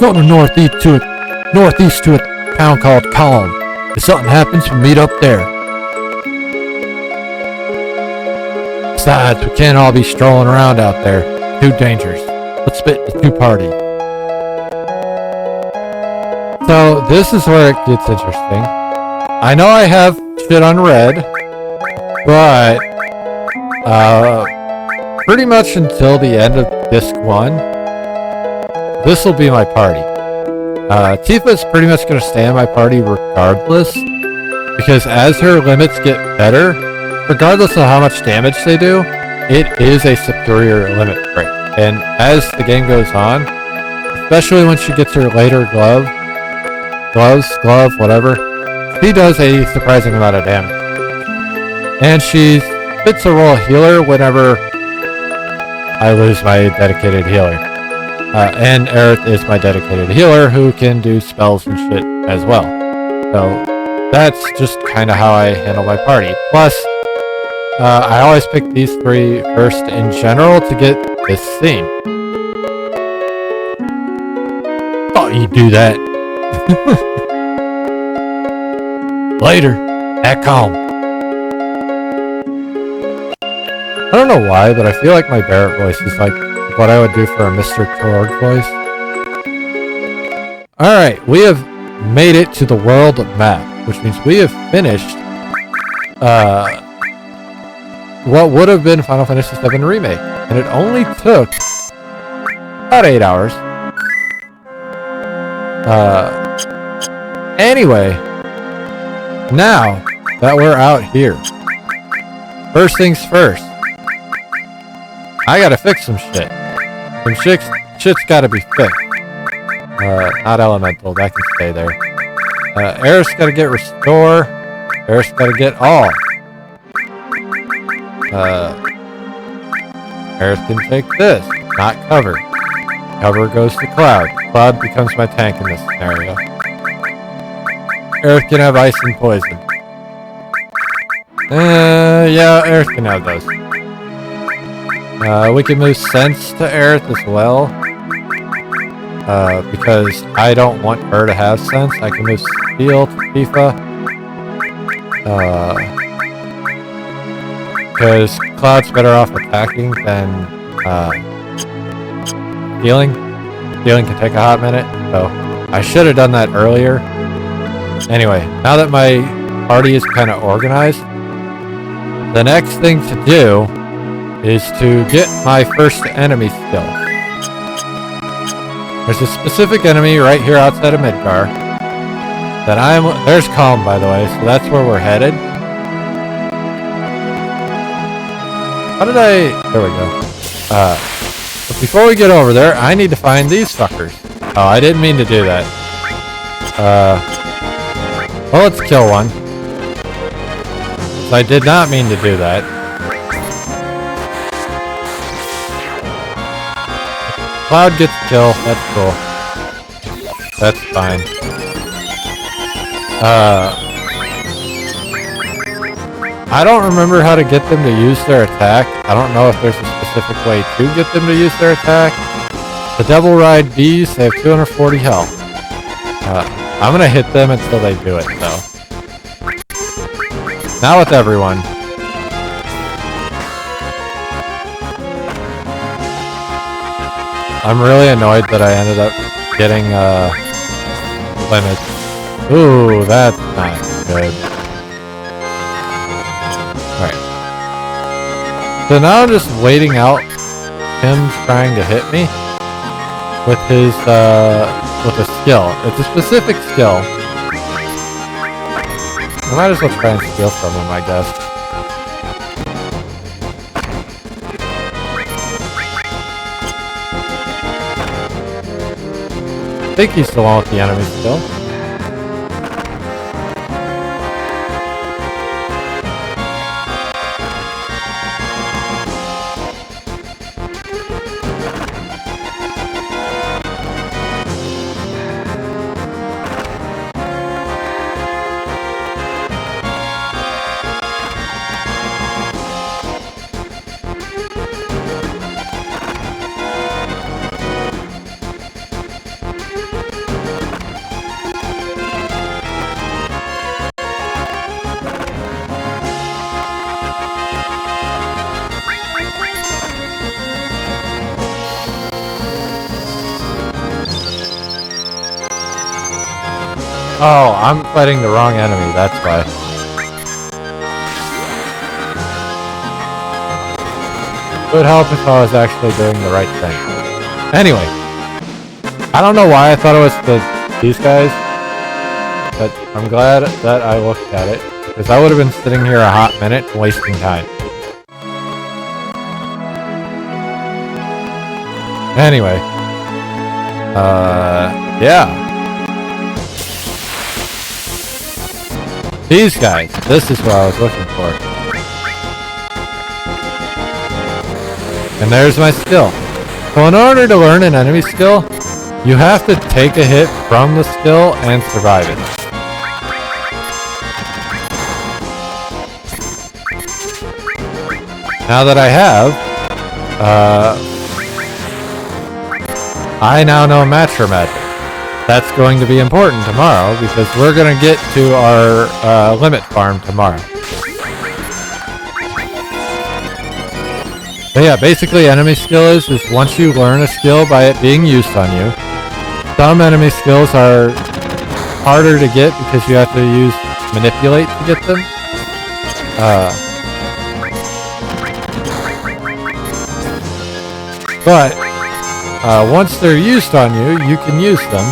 Go to northeast to a town called Calm. If something happens, we'll meet up there. Besides, we can't all be strolling around out there. Too dangerous. Let's split the two parties. So, this is where it gets interesting. I know I have shit unread, but pretty much until the end of Disc 1, this will be my party. Tifa's pretty much going to stay in my party regardless, because as her limits get better, regardless of how much damage they do, it is a superior limit break. And as the game goes on, especially when she gets her later glove, whatever, she does a surprising amount of damage. And she fits a role of healer whenever I lose my dedicated healer. And Aerith is my dedicated healer who can do spells and shit as well. So that's just kind of how I handle my party. Plus, I always pick these three first in general to get this scene. Thought you'd do that. Later, at calm. I don't know why, but I feel like my Barrett voice is like what I would do for a Mr. Torg voice. Alright, we have made it to the world map, which means we have finished what would have been Final Fantasy VII Remake. And it only took about 8 hours. Anyway, now that we're out here, first things first, I gotta fix some shit. Some shit's gotta be fixed. Not elemental, that can stay there. Aerith's gotta get restore. Aerith's gotta get all. Aerith can take this, not cover. Cover goes to Cloud. Cloud becomes my tank in this scenario. Aerith can have ice and poison. Yeah, Aerith can have those. We can move Sense to Aerith as well. Because I don't want her to have Sense. I can move Steel to Tifa. Because Cloud's better off attacking than healing. Healing can take a hot minute, so I should have done that earlier. Anyway, now that my party is kind of organized, the next thing to do is to get my first enemy skill. There's a specific enemy right here outside of Midgar that there's Calm, by the way, so that's where we're headed. There we go. But before we get over there, I need to find these fuckers. Oh, I didn't mean to do that. Well, let's kill one. I did not mean to do that. Cloud gets a kill. That's cool. That's fine. I don't remember how to get them to use their attack. I don't know if there's a specific way to get them to use their attack. The Devil Ride Bees, they have 240 health. I'm gonna hit them until they do it, though. Now with everyone. I'm really annoyed that I ended up getting, limits. Ooh, that's not good. Alright. So now I'm just waiting out him trying to hit me with his, with a skill. It's a specific skill. I might as well try and steal from him, I guess. I think he's the one with the enemy skill. Oh, I'm fighting the wrong enemy, that's why. It would help if I was actually doing the right thing. Anyway, I don't know why I thought it was these guys, but I'm glad that I looked at it, because I would have been sitting here a hot minute wasting time. Anyway, yeah. These guys, this is what I was looking for. And there's my skill. So in order to learn an enemy skill, you have to take a hit from the skill and survive it. Now that I have, I now know match for magic. That's going to be important tomorrow because we're going to get to our limit farm tomorrow. But yeah, basically enemy skill is once you learn a skill by it being used on you. Some enemy skills are harder to get because you have to use manipulate to get them. But once they're used on you, you can use them.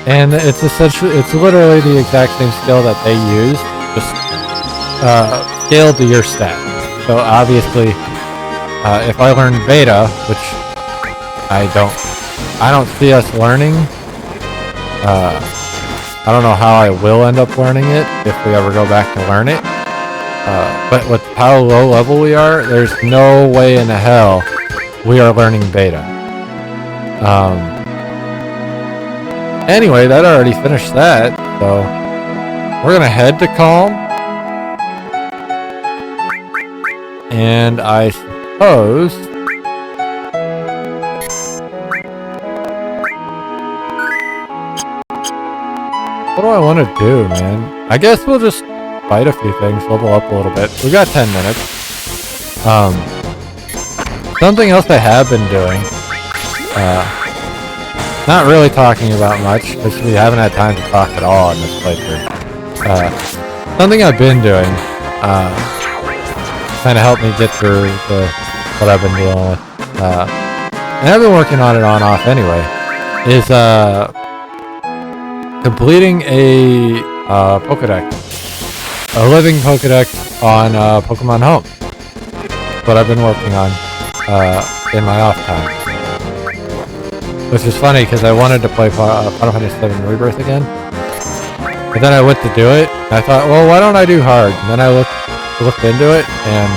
And it's literally the exact same skill that they use, just scaled to your stat. So obviously, if I learn Beta, which I don't see us learning. I don't know how I will end up learning it if we ever go back to learn it. But with how low level we are, there's no way in the hell we are learning Beta. Anyway, that already finished that, so we're gonna head to Calm. And I suppose what do I want to do, man? I guess we'll just fight a few things, level up a little bit. We got 10 minutes. Something else I have been doing, not really talking about much, because we haven't had time to talk at all in this playthrough. Something I've been doing, kind of helped me get through what I've been dealing with, and I've been working on it on off anyway, is completing a Pokedex, a living Pokedex on Pokemon Home. That's what I've been working on in my off time, which is funny because I wanted to play Final Fantasy VII Rebirth again, but then I went to do it, and I thought, well, why don't I do hard? And then I looked into it, and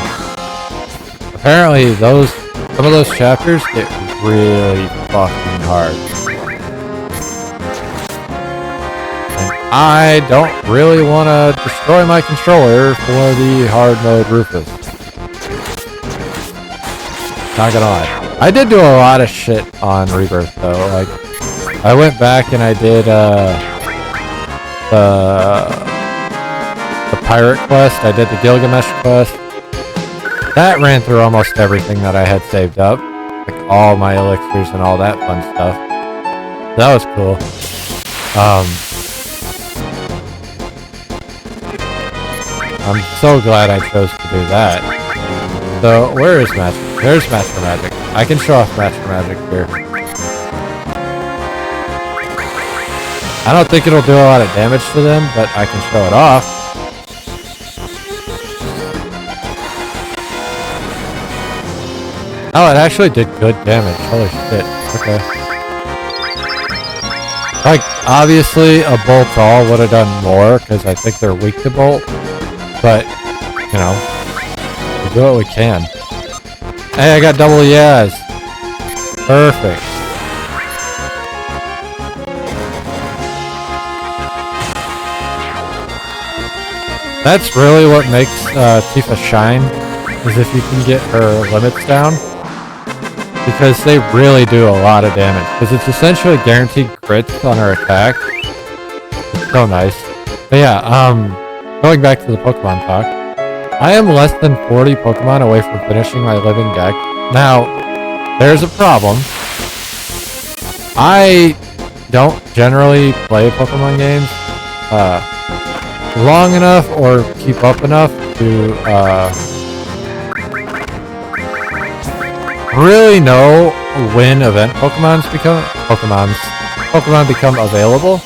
apparently some of those chapters get really fucking hard. And I don't really want to destroy my controller for the hard mode Rufus. Not gonna lie. I did do a lot of shit on Rebirth though. Like, I went back and I did the pirate quest. I did the Gilgamesh quest. That ran through almost everything that I had saved up, like all my elixirs and all that fun stuff. That was cool. I'm so glad I chose to do that. So, where is Master? There's Master Magic. I can show off Master Magic here. I don't think it'll do a lot of damage to them, but I can show it off. Oh, it actually did good damage. Holy shit. Okay. Like, obviously, a Bolt All would have done more, because I think they're weak to Bolt. But, you know, we'll do what we can. Hey, I got double Yaz. Perfect. That's really what makes Tifa shine, is if you can get her limits down. Because they really do a lot of damage. Because it's essentially guaranteed crits on her attack. It's so nice. But yeah, going back to the Pokemon talk. I am less than 40 Pokemon away from finishing my living deck. Now, there's a problem. I don't generally play Pokemon games long enough or keep up enough to really know when event Pokemon become available.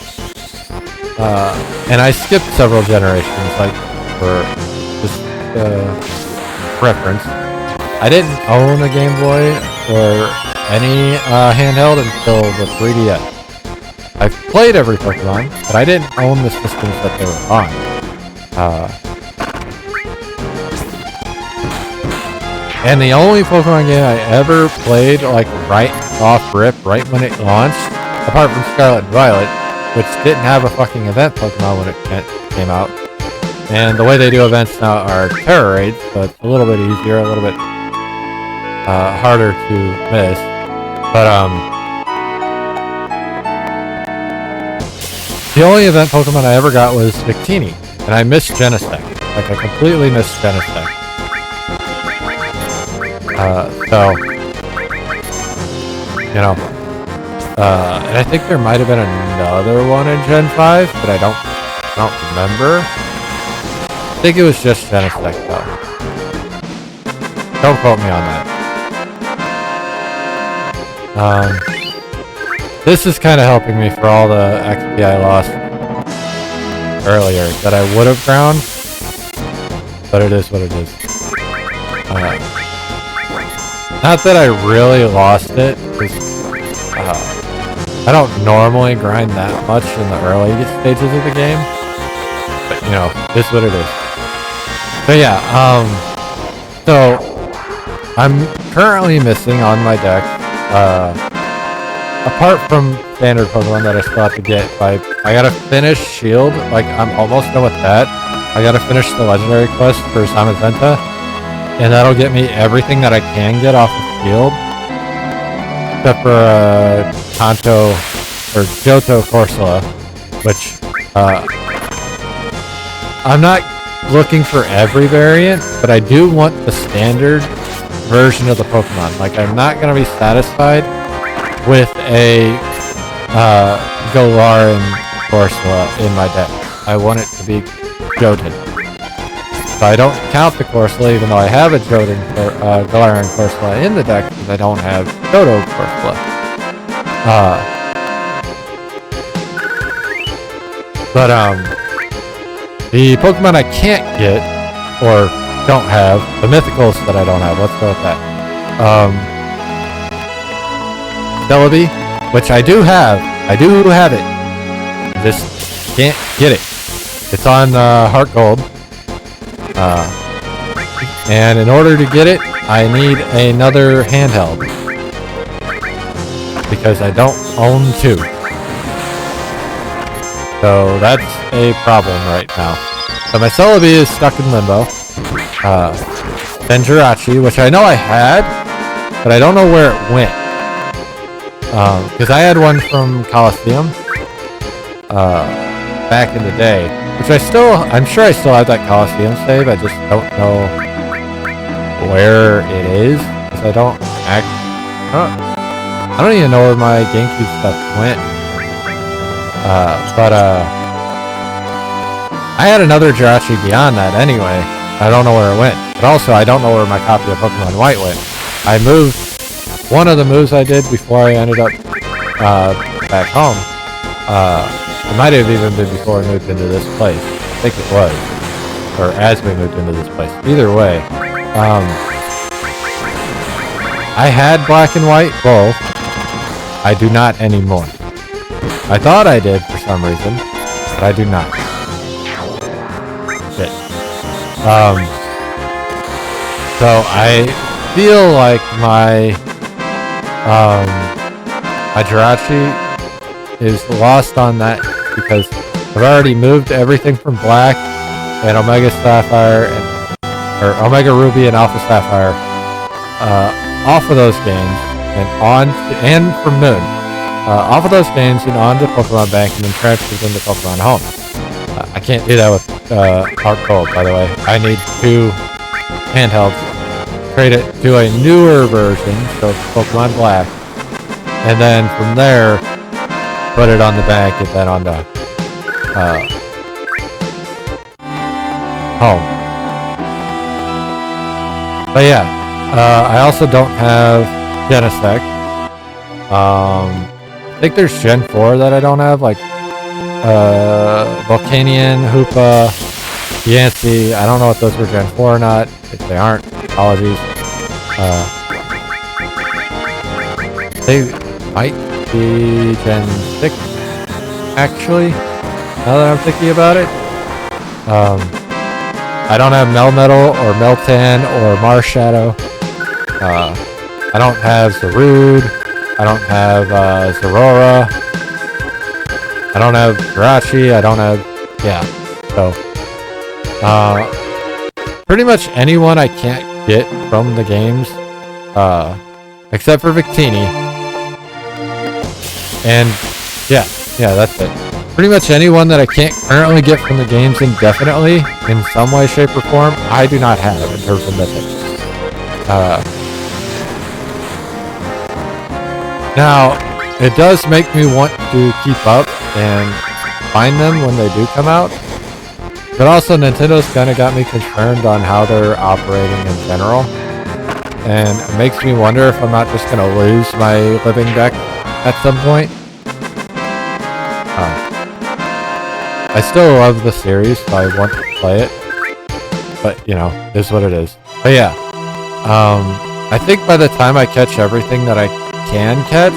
And I skipped several generations, like for just reference. I didn't own a Game Boy or any handheld until the 3DS. I've played every Pokemon, but I didn't own the systems that they were on. And the only Pokemon game I ever played, like, right off rip, right when it launched, apart from Scarlet and Violet, which didn't have a fucking event Pokemon when it came out. And the way they do events now are Terror Raids, so it's a little bit easier, a little bit harder to miss. But, the only event Pokemon I ever got was Victini, and I missed Genesect. Like, I completely missed Genesect. So, you know, and I think there might have been another one in Gen 5, but I don't remember. I think it was just Genesect, though. Don't quote me on that. This is kind of helping me for all the XP I lost earlier that I would have ground, but it is what it is. Not that I really lost it, because I don't normally grind that much in the early stages of the game, but you know, it's what it is. So yeah, so I'm currently missing on my deck, apart from standard Pokemon that I still have to get, like, I gotta finish Shield, like, I'm almost done with that. I gotta finish the legendary quest for Samazenta, and that'll get me everything that I can get off of Shield, except for, Kanto, or Johto Corsola, which, I'm not looking for every variant, but I do want the standard version of the Pokemon. Like, I'm not gonna be satisfied with a Galarian Corsola in my deck. I want it to be Jotun. So I don't count the Corsola, even though I have a Jotun Galarian Corsola in the deck, because I don't have Johto Corsola. But the Pokemon I can't get, or don't have, the Mythicals that I don't have, let's go with that. Celebi, which I do have it. I just can't get it. It's on Heart Gold. And in order to get it, I need another handheld. Because I don't own two. So that's a problem right now. So my Celebi is stuck in limbo. Then Jirachi, which I know I had, but I don't know where it went. Because I had one from Coliseum back in the day, which I'm sure I still have that Coliseum save. I just don't know where it is, because I don't even know where my GameCube stuff went. But I had another Jirachi beyond that anyway. I don't know where it went, but also I don't know where my copy of Pokemon White went. I moved one of the moves I did before I ended up back home. It might have even been before I moved into this place. I think it was. Or as we moved into this place. Either way. I had Black and White both. I do not anymore. I thought I did for some reason, but I do not. Shit. So I feel like my Jirachi is lost on that, because I've already moved everything from Black and Omega Sapphire or Omega Ruby and Alpha Sapphire off of those games and from Moon off of those games and onto Pokemon Bank, and then transferred into Pokemon Home. I can't do that with Heart Gold, by the way. I need two handhelds. Trade it to a newer version, so it's Pokemon Black, and then from there put it on the bank and then on the Home. But yeah, I also don't have Genesect. I think there's Gen 4 that I don't have, like Volcanion, Hoopa, Yancey. I don't know if those were Gen 4 or not. If they aren't, apologies. They might be Gen 6, actually, now that I'm thinking about it. I don't have Melmetal or Meltan or Marshadow. I don't have Zarude. I don't have Zorora. I don't have Jirachi. I don't have... Yeah. So, pretty much anyone I can't get from the games, except for Victini. And, yeah, that's it. Pretty much anyone that I can't currently get from the games indefinitely, in some way, shape, or form, I do not have in terms of mythics. Now, it does make me want to keep up and find them when they do come out. But also, Nintendo's kind of got me concerned on how they're operating in general. And it makes me wonder if I'm not just going to lose my living deck at some point. I still love the series, so I want to play it. But, you know, is what it is. But yeah. I think by the time I catch everything that I can catch,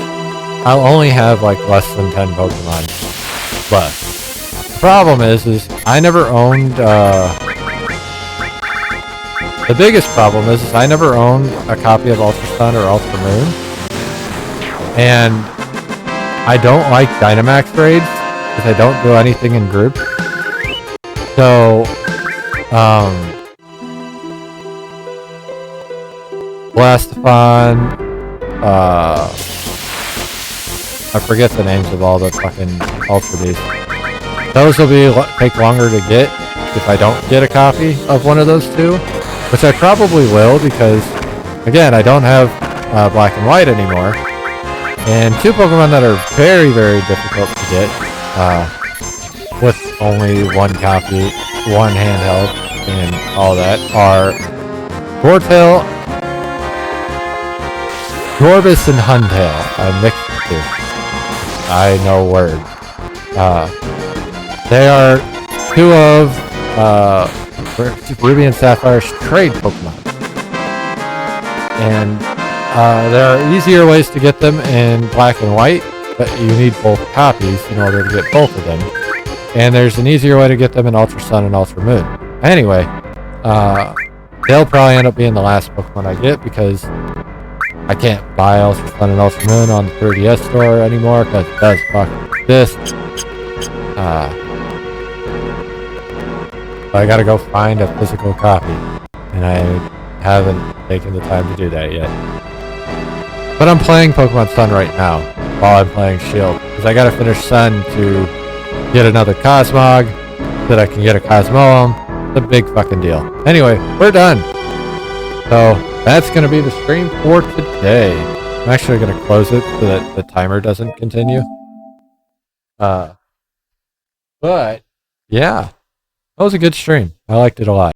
I'll only have like less than 10 Pokemon left. The problem is I never owned, the biggest problem is I never owned a copy of Ultra Sun or Ultra Moon. And I don't like Dynamax raids, because they don't do anything in groups. So, Blastophon, I forget the names of all the fucking Ultra Beasts. Those will take longer to get if I don't get a copy of one of those two, which I probably will because, again, I don't have Black and White anymore. And two Pokemon that are very, very difficult to get with only one copy, one handheld, and all that are Vortail, Gorbis, and Huntail. I mixed the two. I know words. They are two of Ruby and Sapphire's trade Pokemon. And there are easier ways to get them in Black and White, but you need both copies in order to get both of them. And there's an easier way to get them in Ultra Sun and Ultra Moon. Anyway, they'll probably end up being the last Pokemon I get because I can't buy Ultra Sun and Ultra Moon on the 3DS store anymore because it does fucking exist. I gotta go find a physical copy, and I haven't taken the time to do that yet. But I'm playing Pokemon Sun right now while I'm playing Shield, because I gotta finish Sun to get another Cosmog, so that I can get a Cosmoem. It's a big fucking deal. Anyway, we're done. So that's gonna be the stream for today. I'm actually gonna close it so that the timer doesn't continue. But yeah, that was a good stream. I liked it a lot.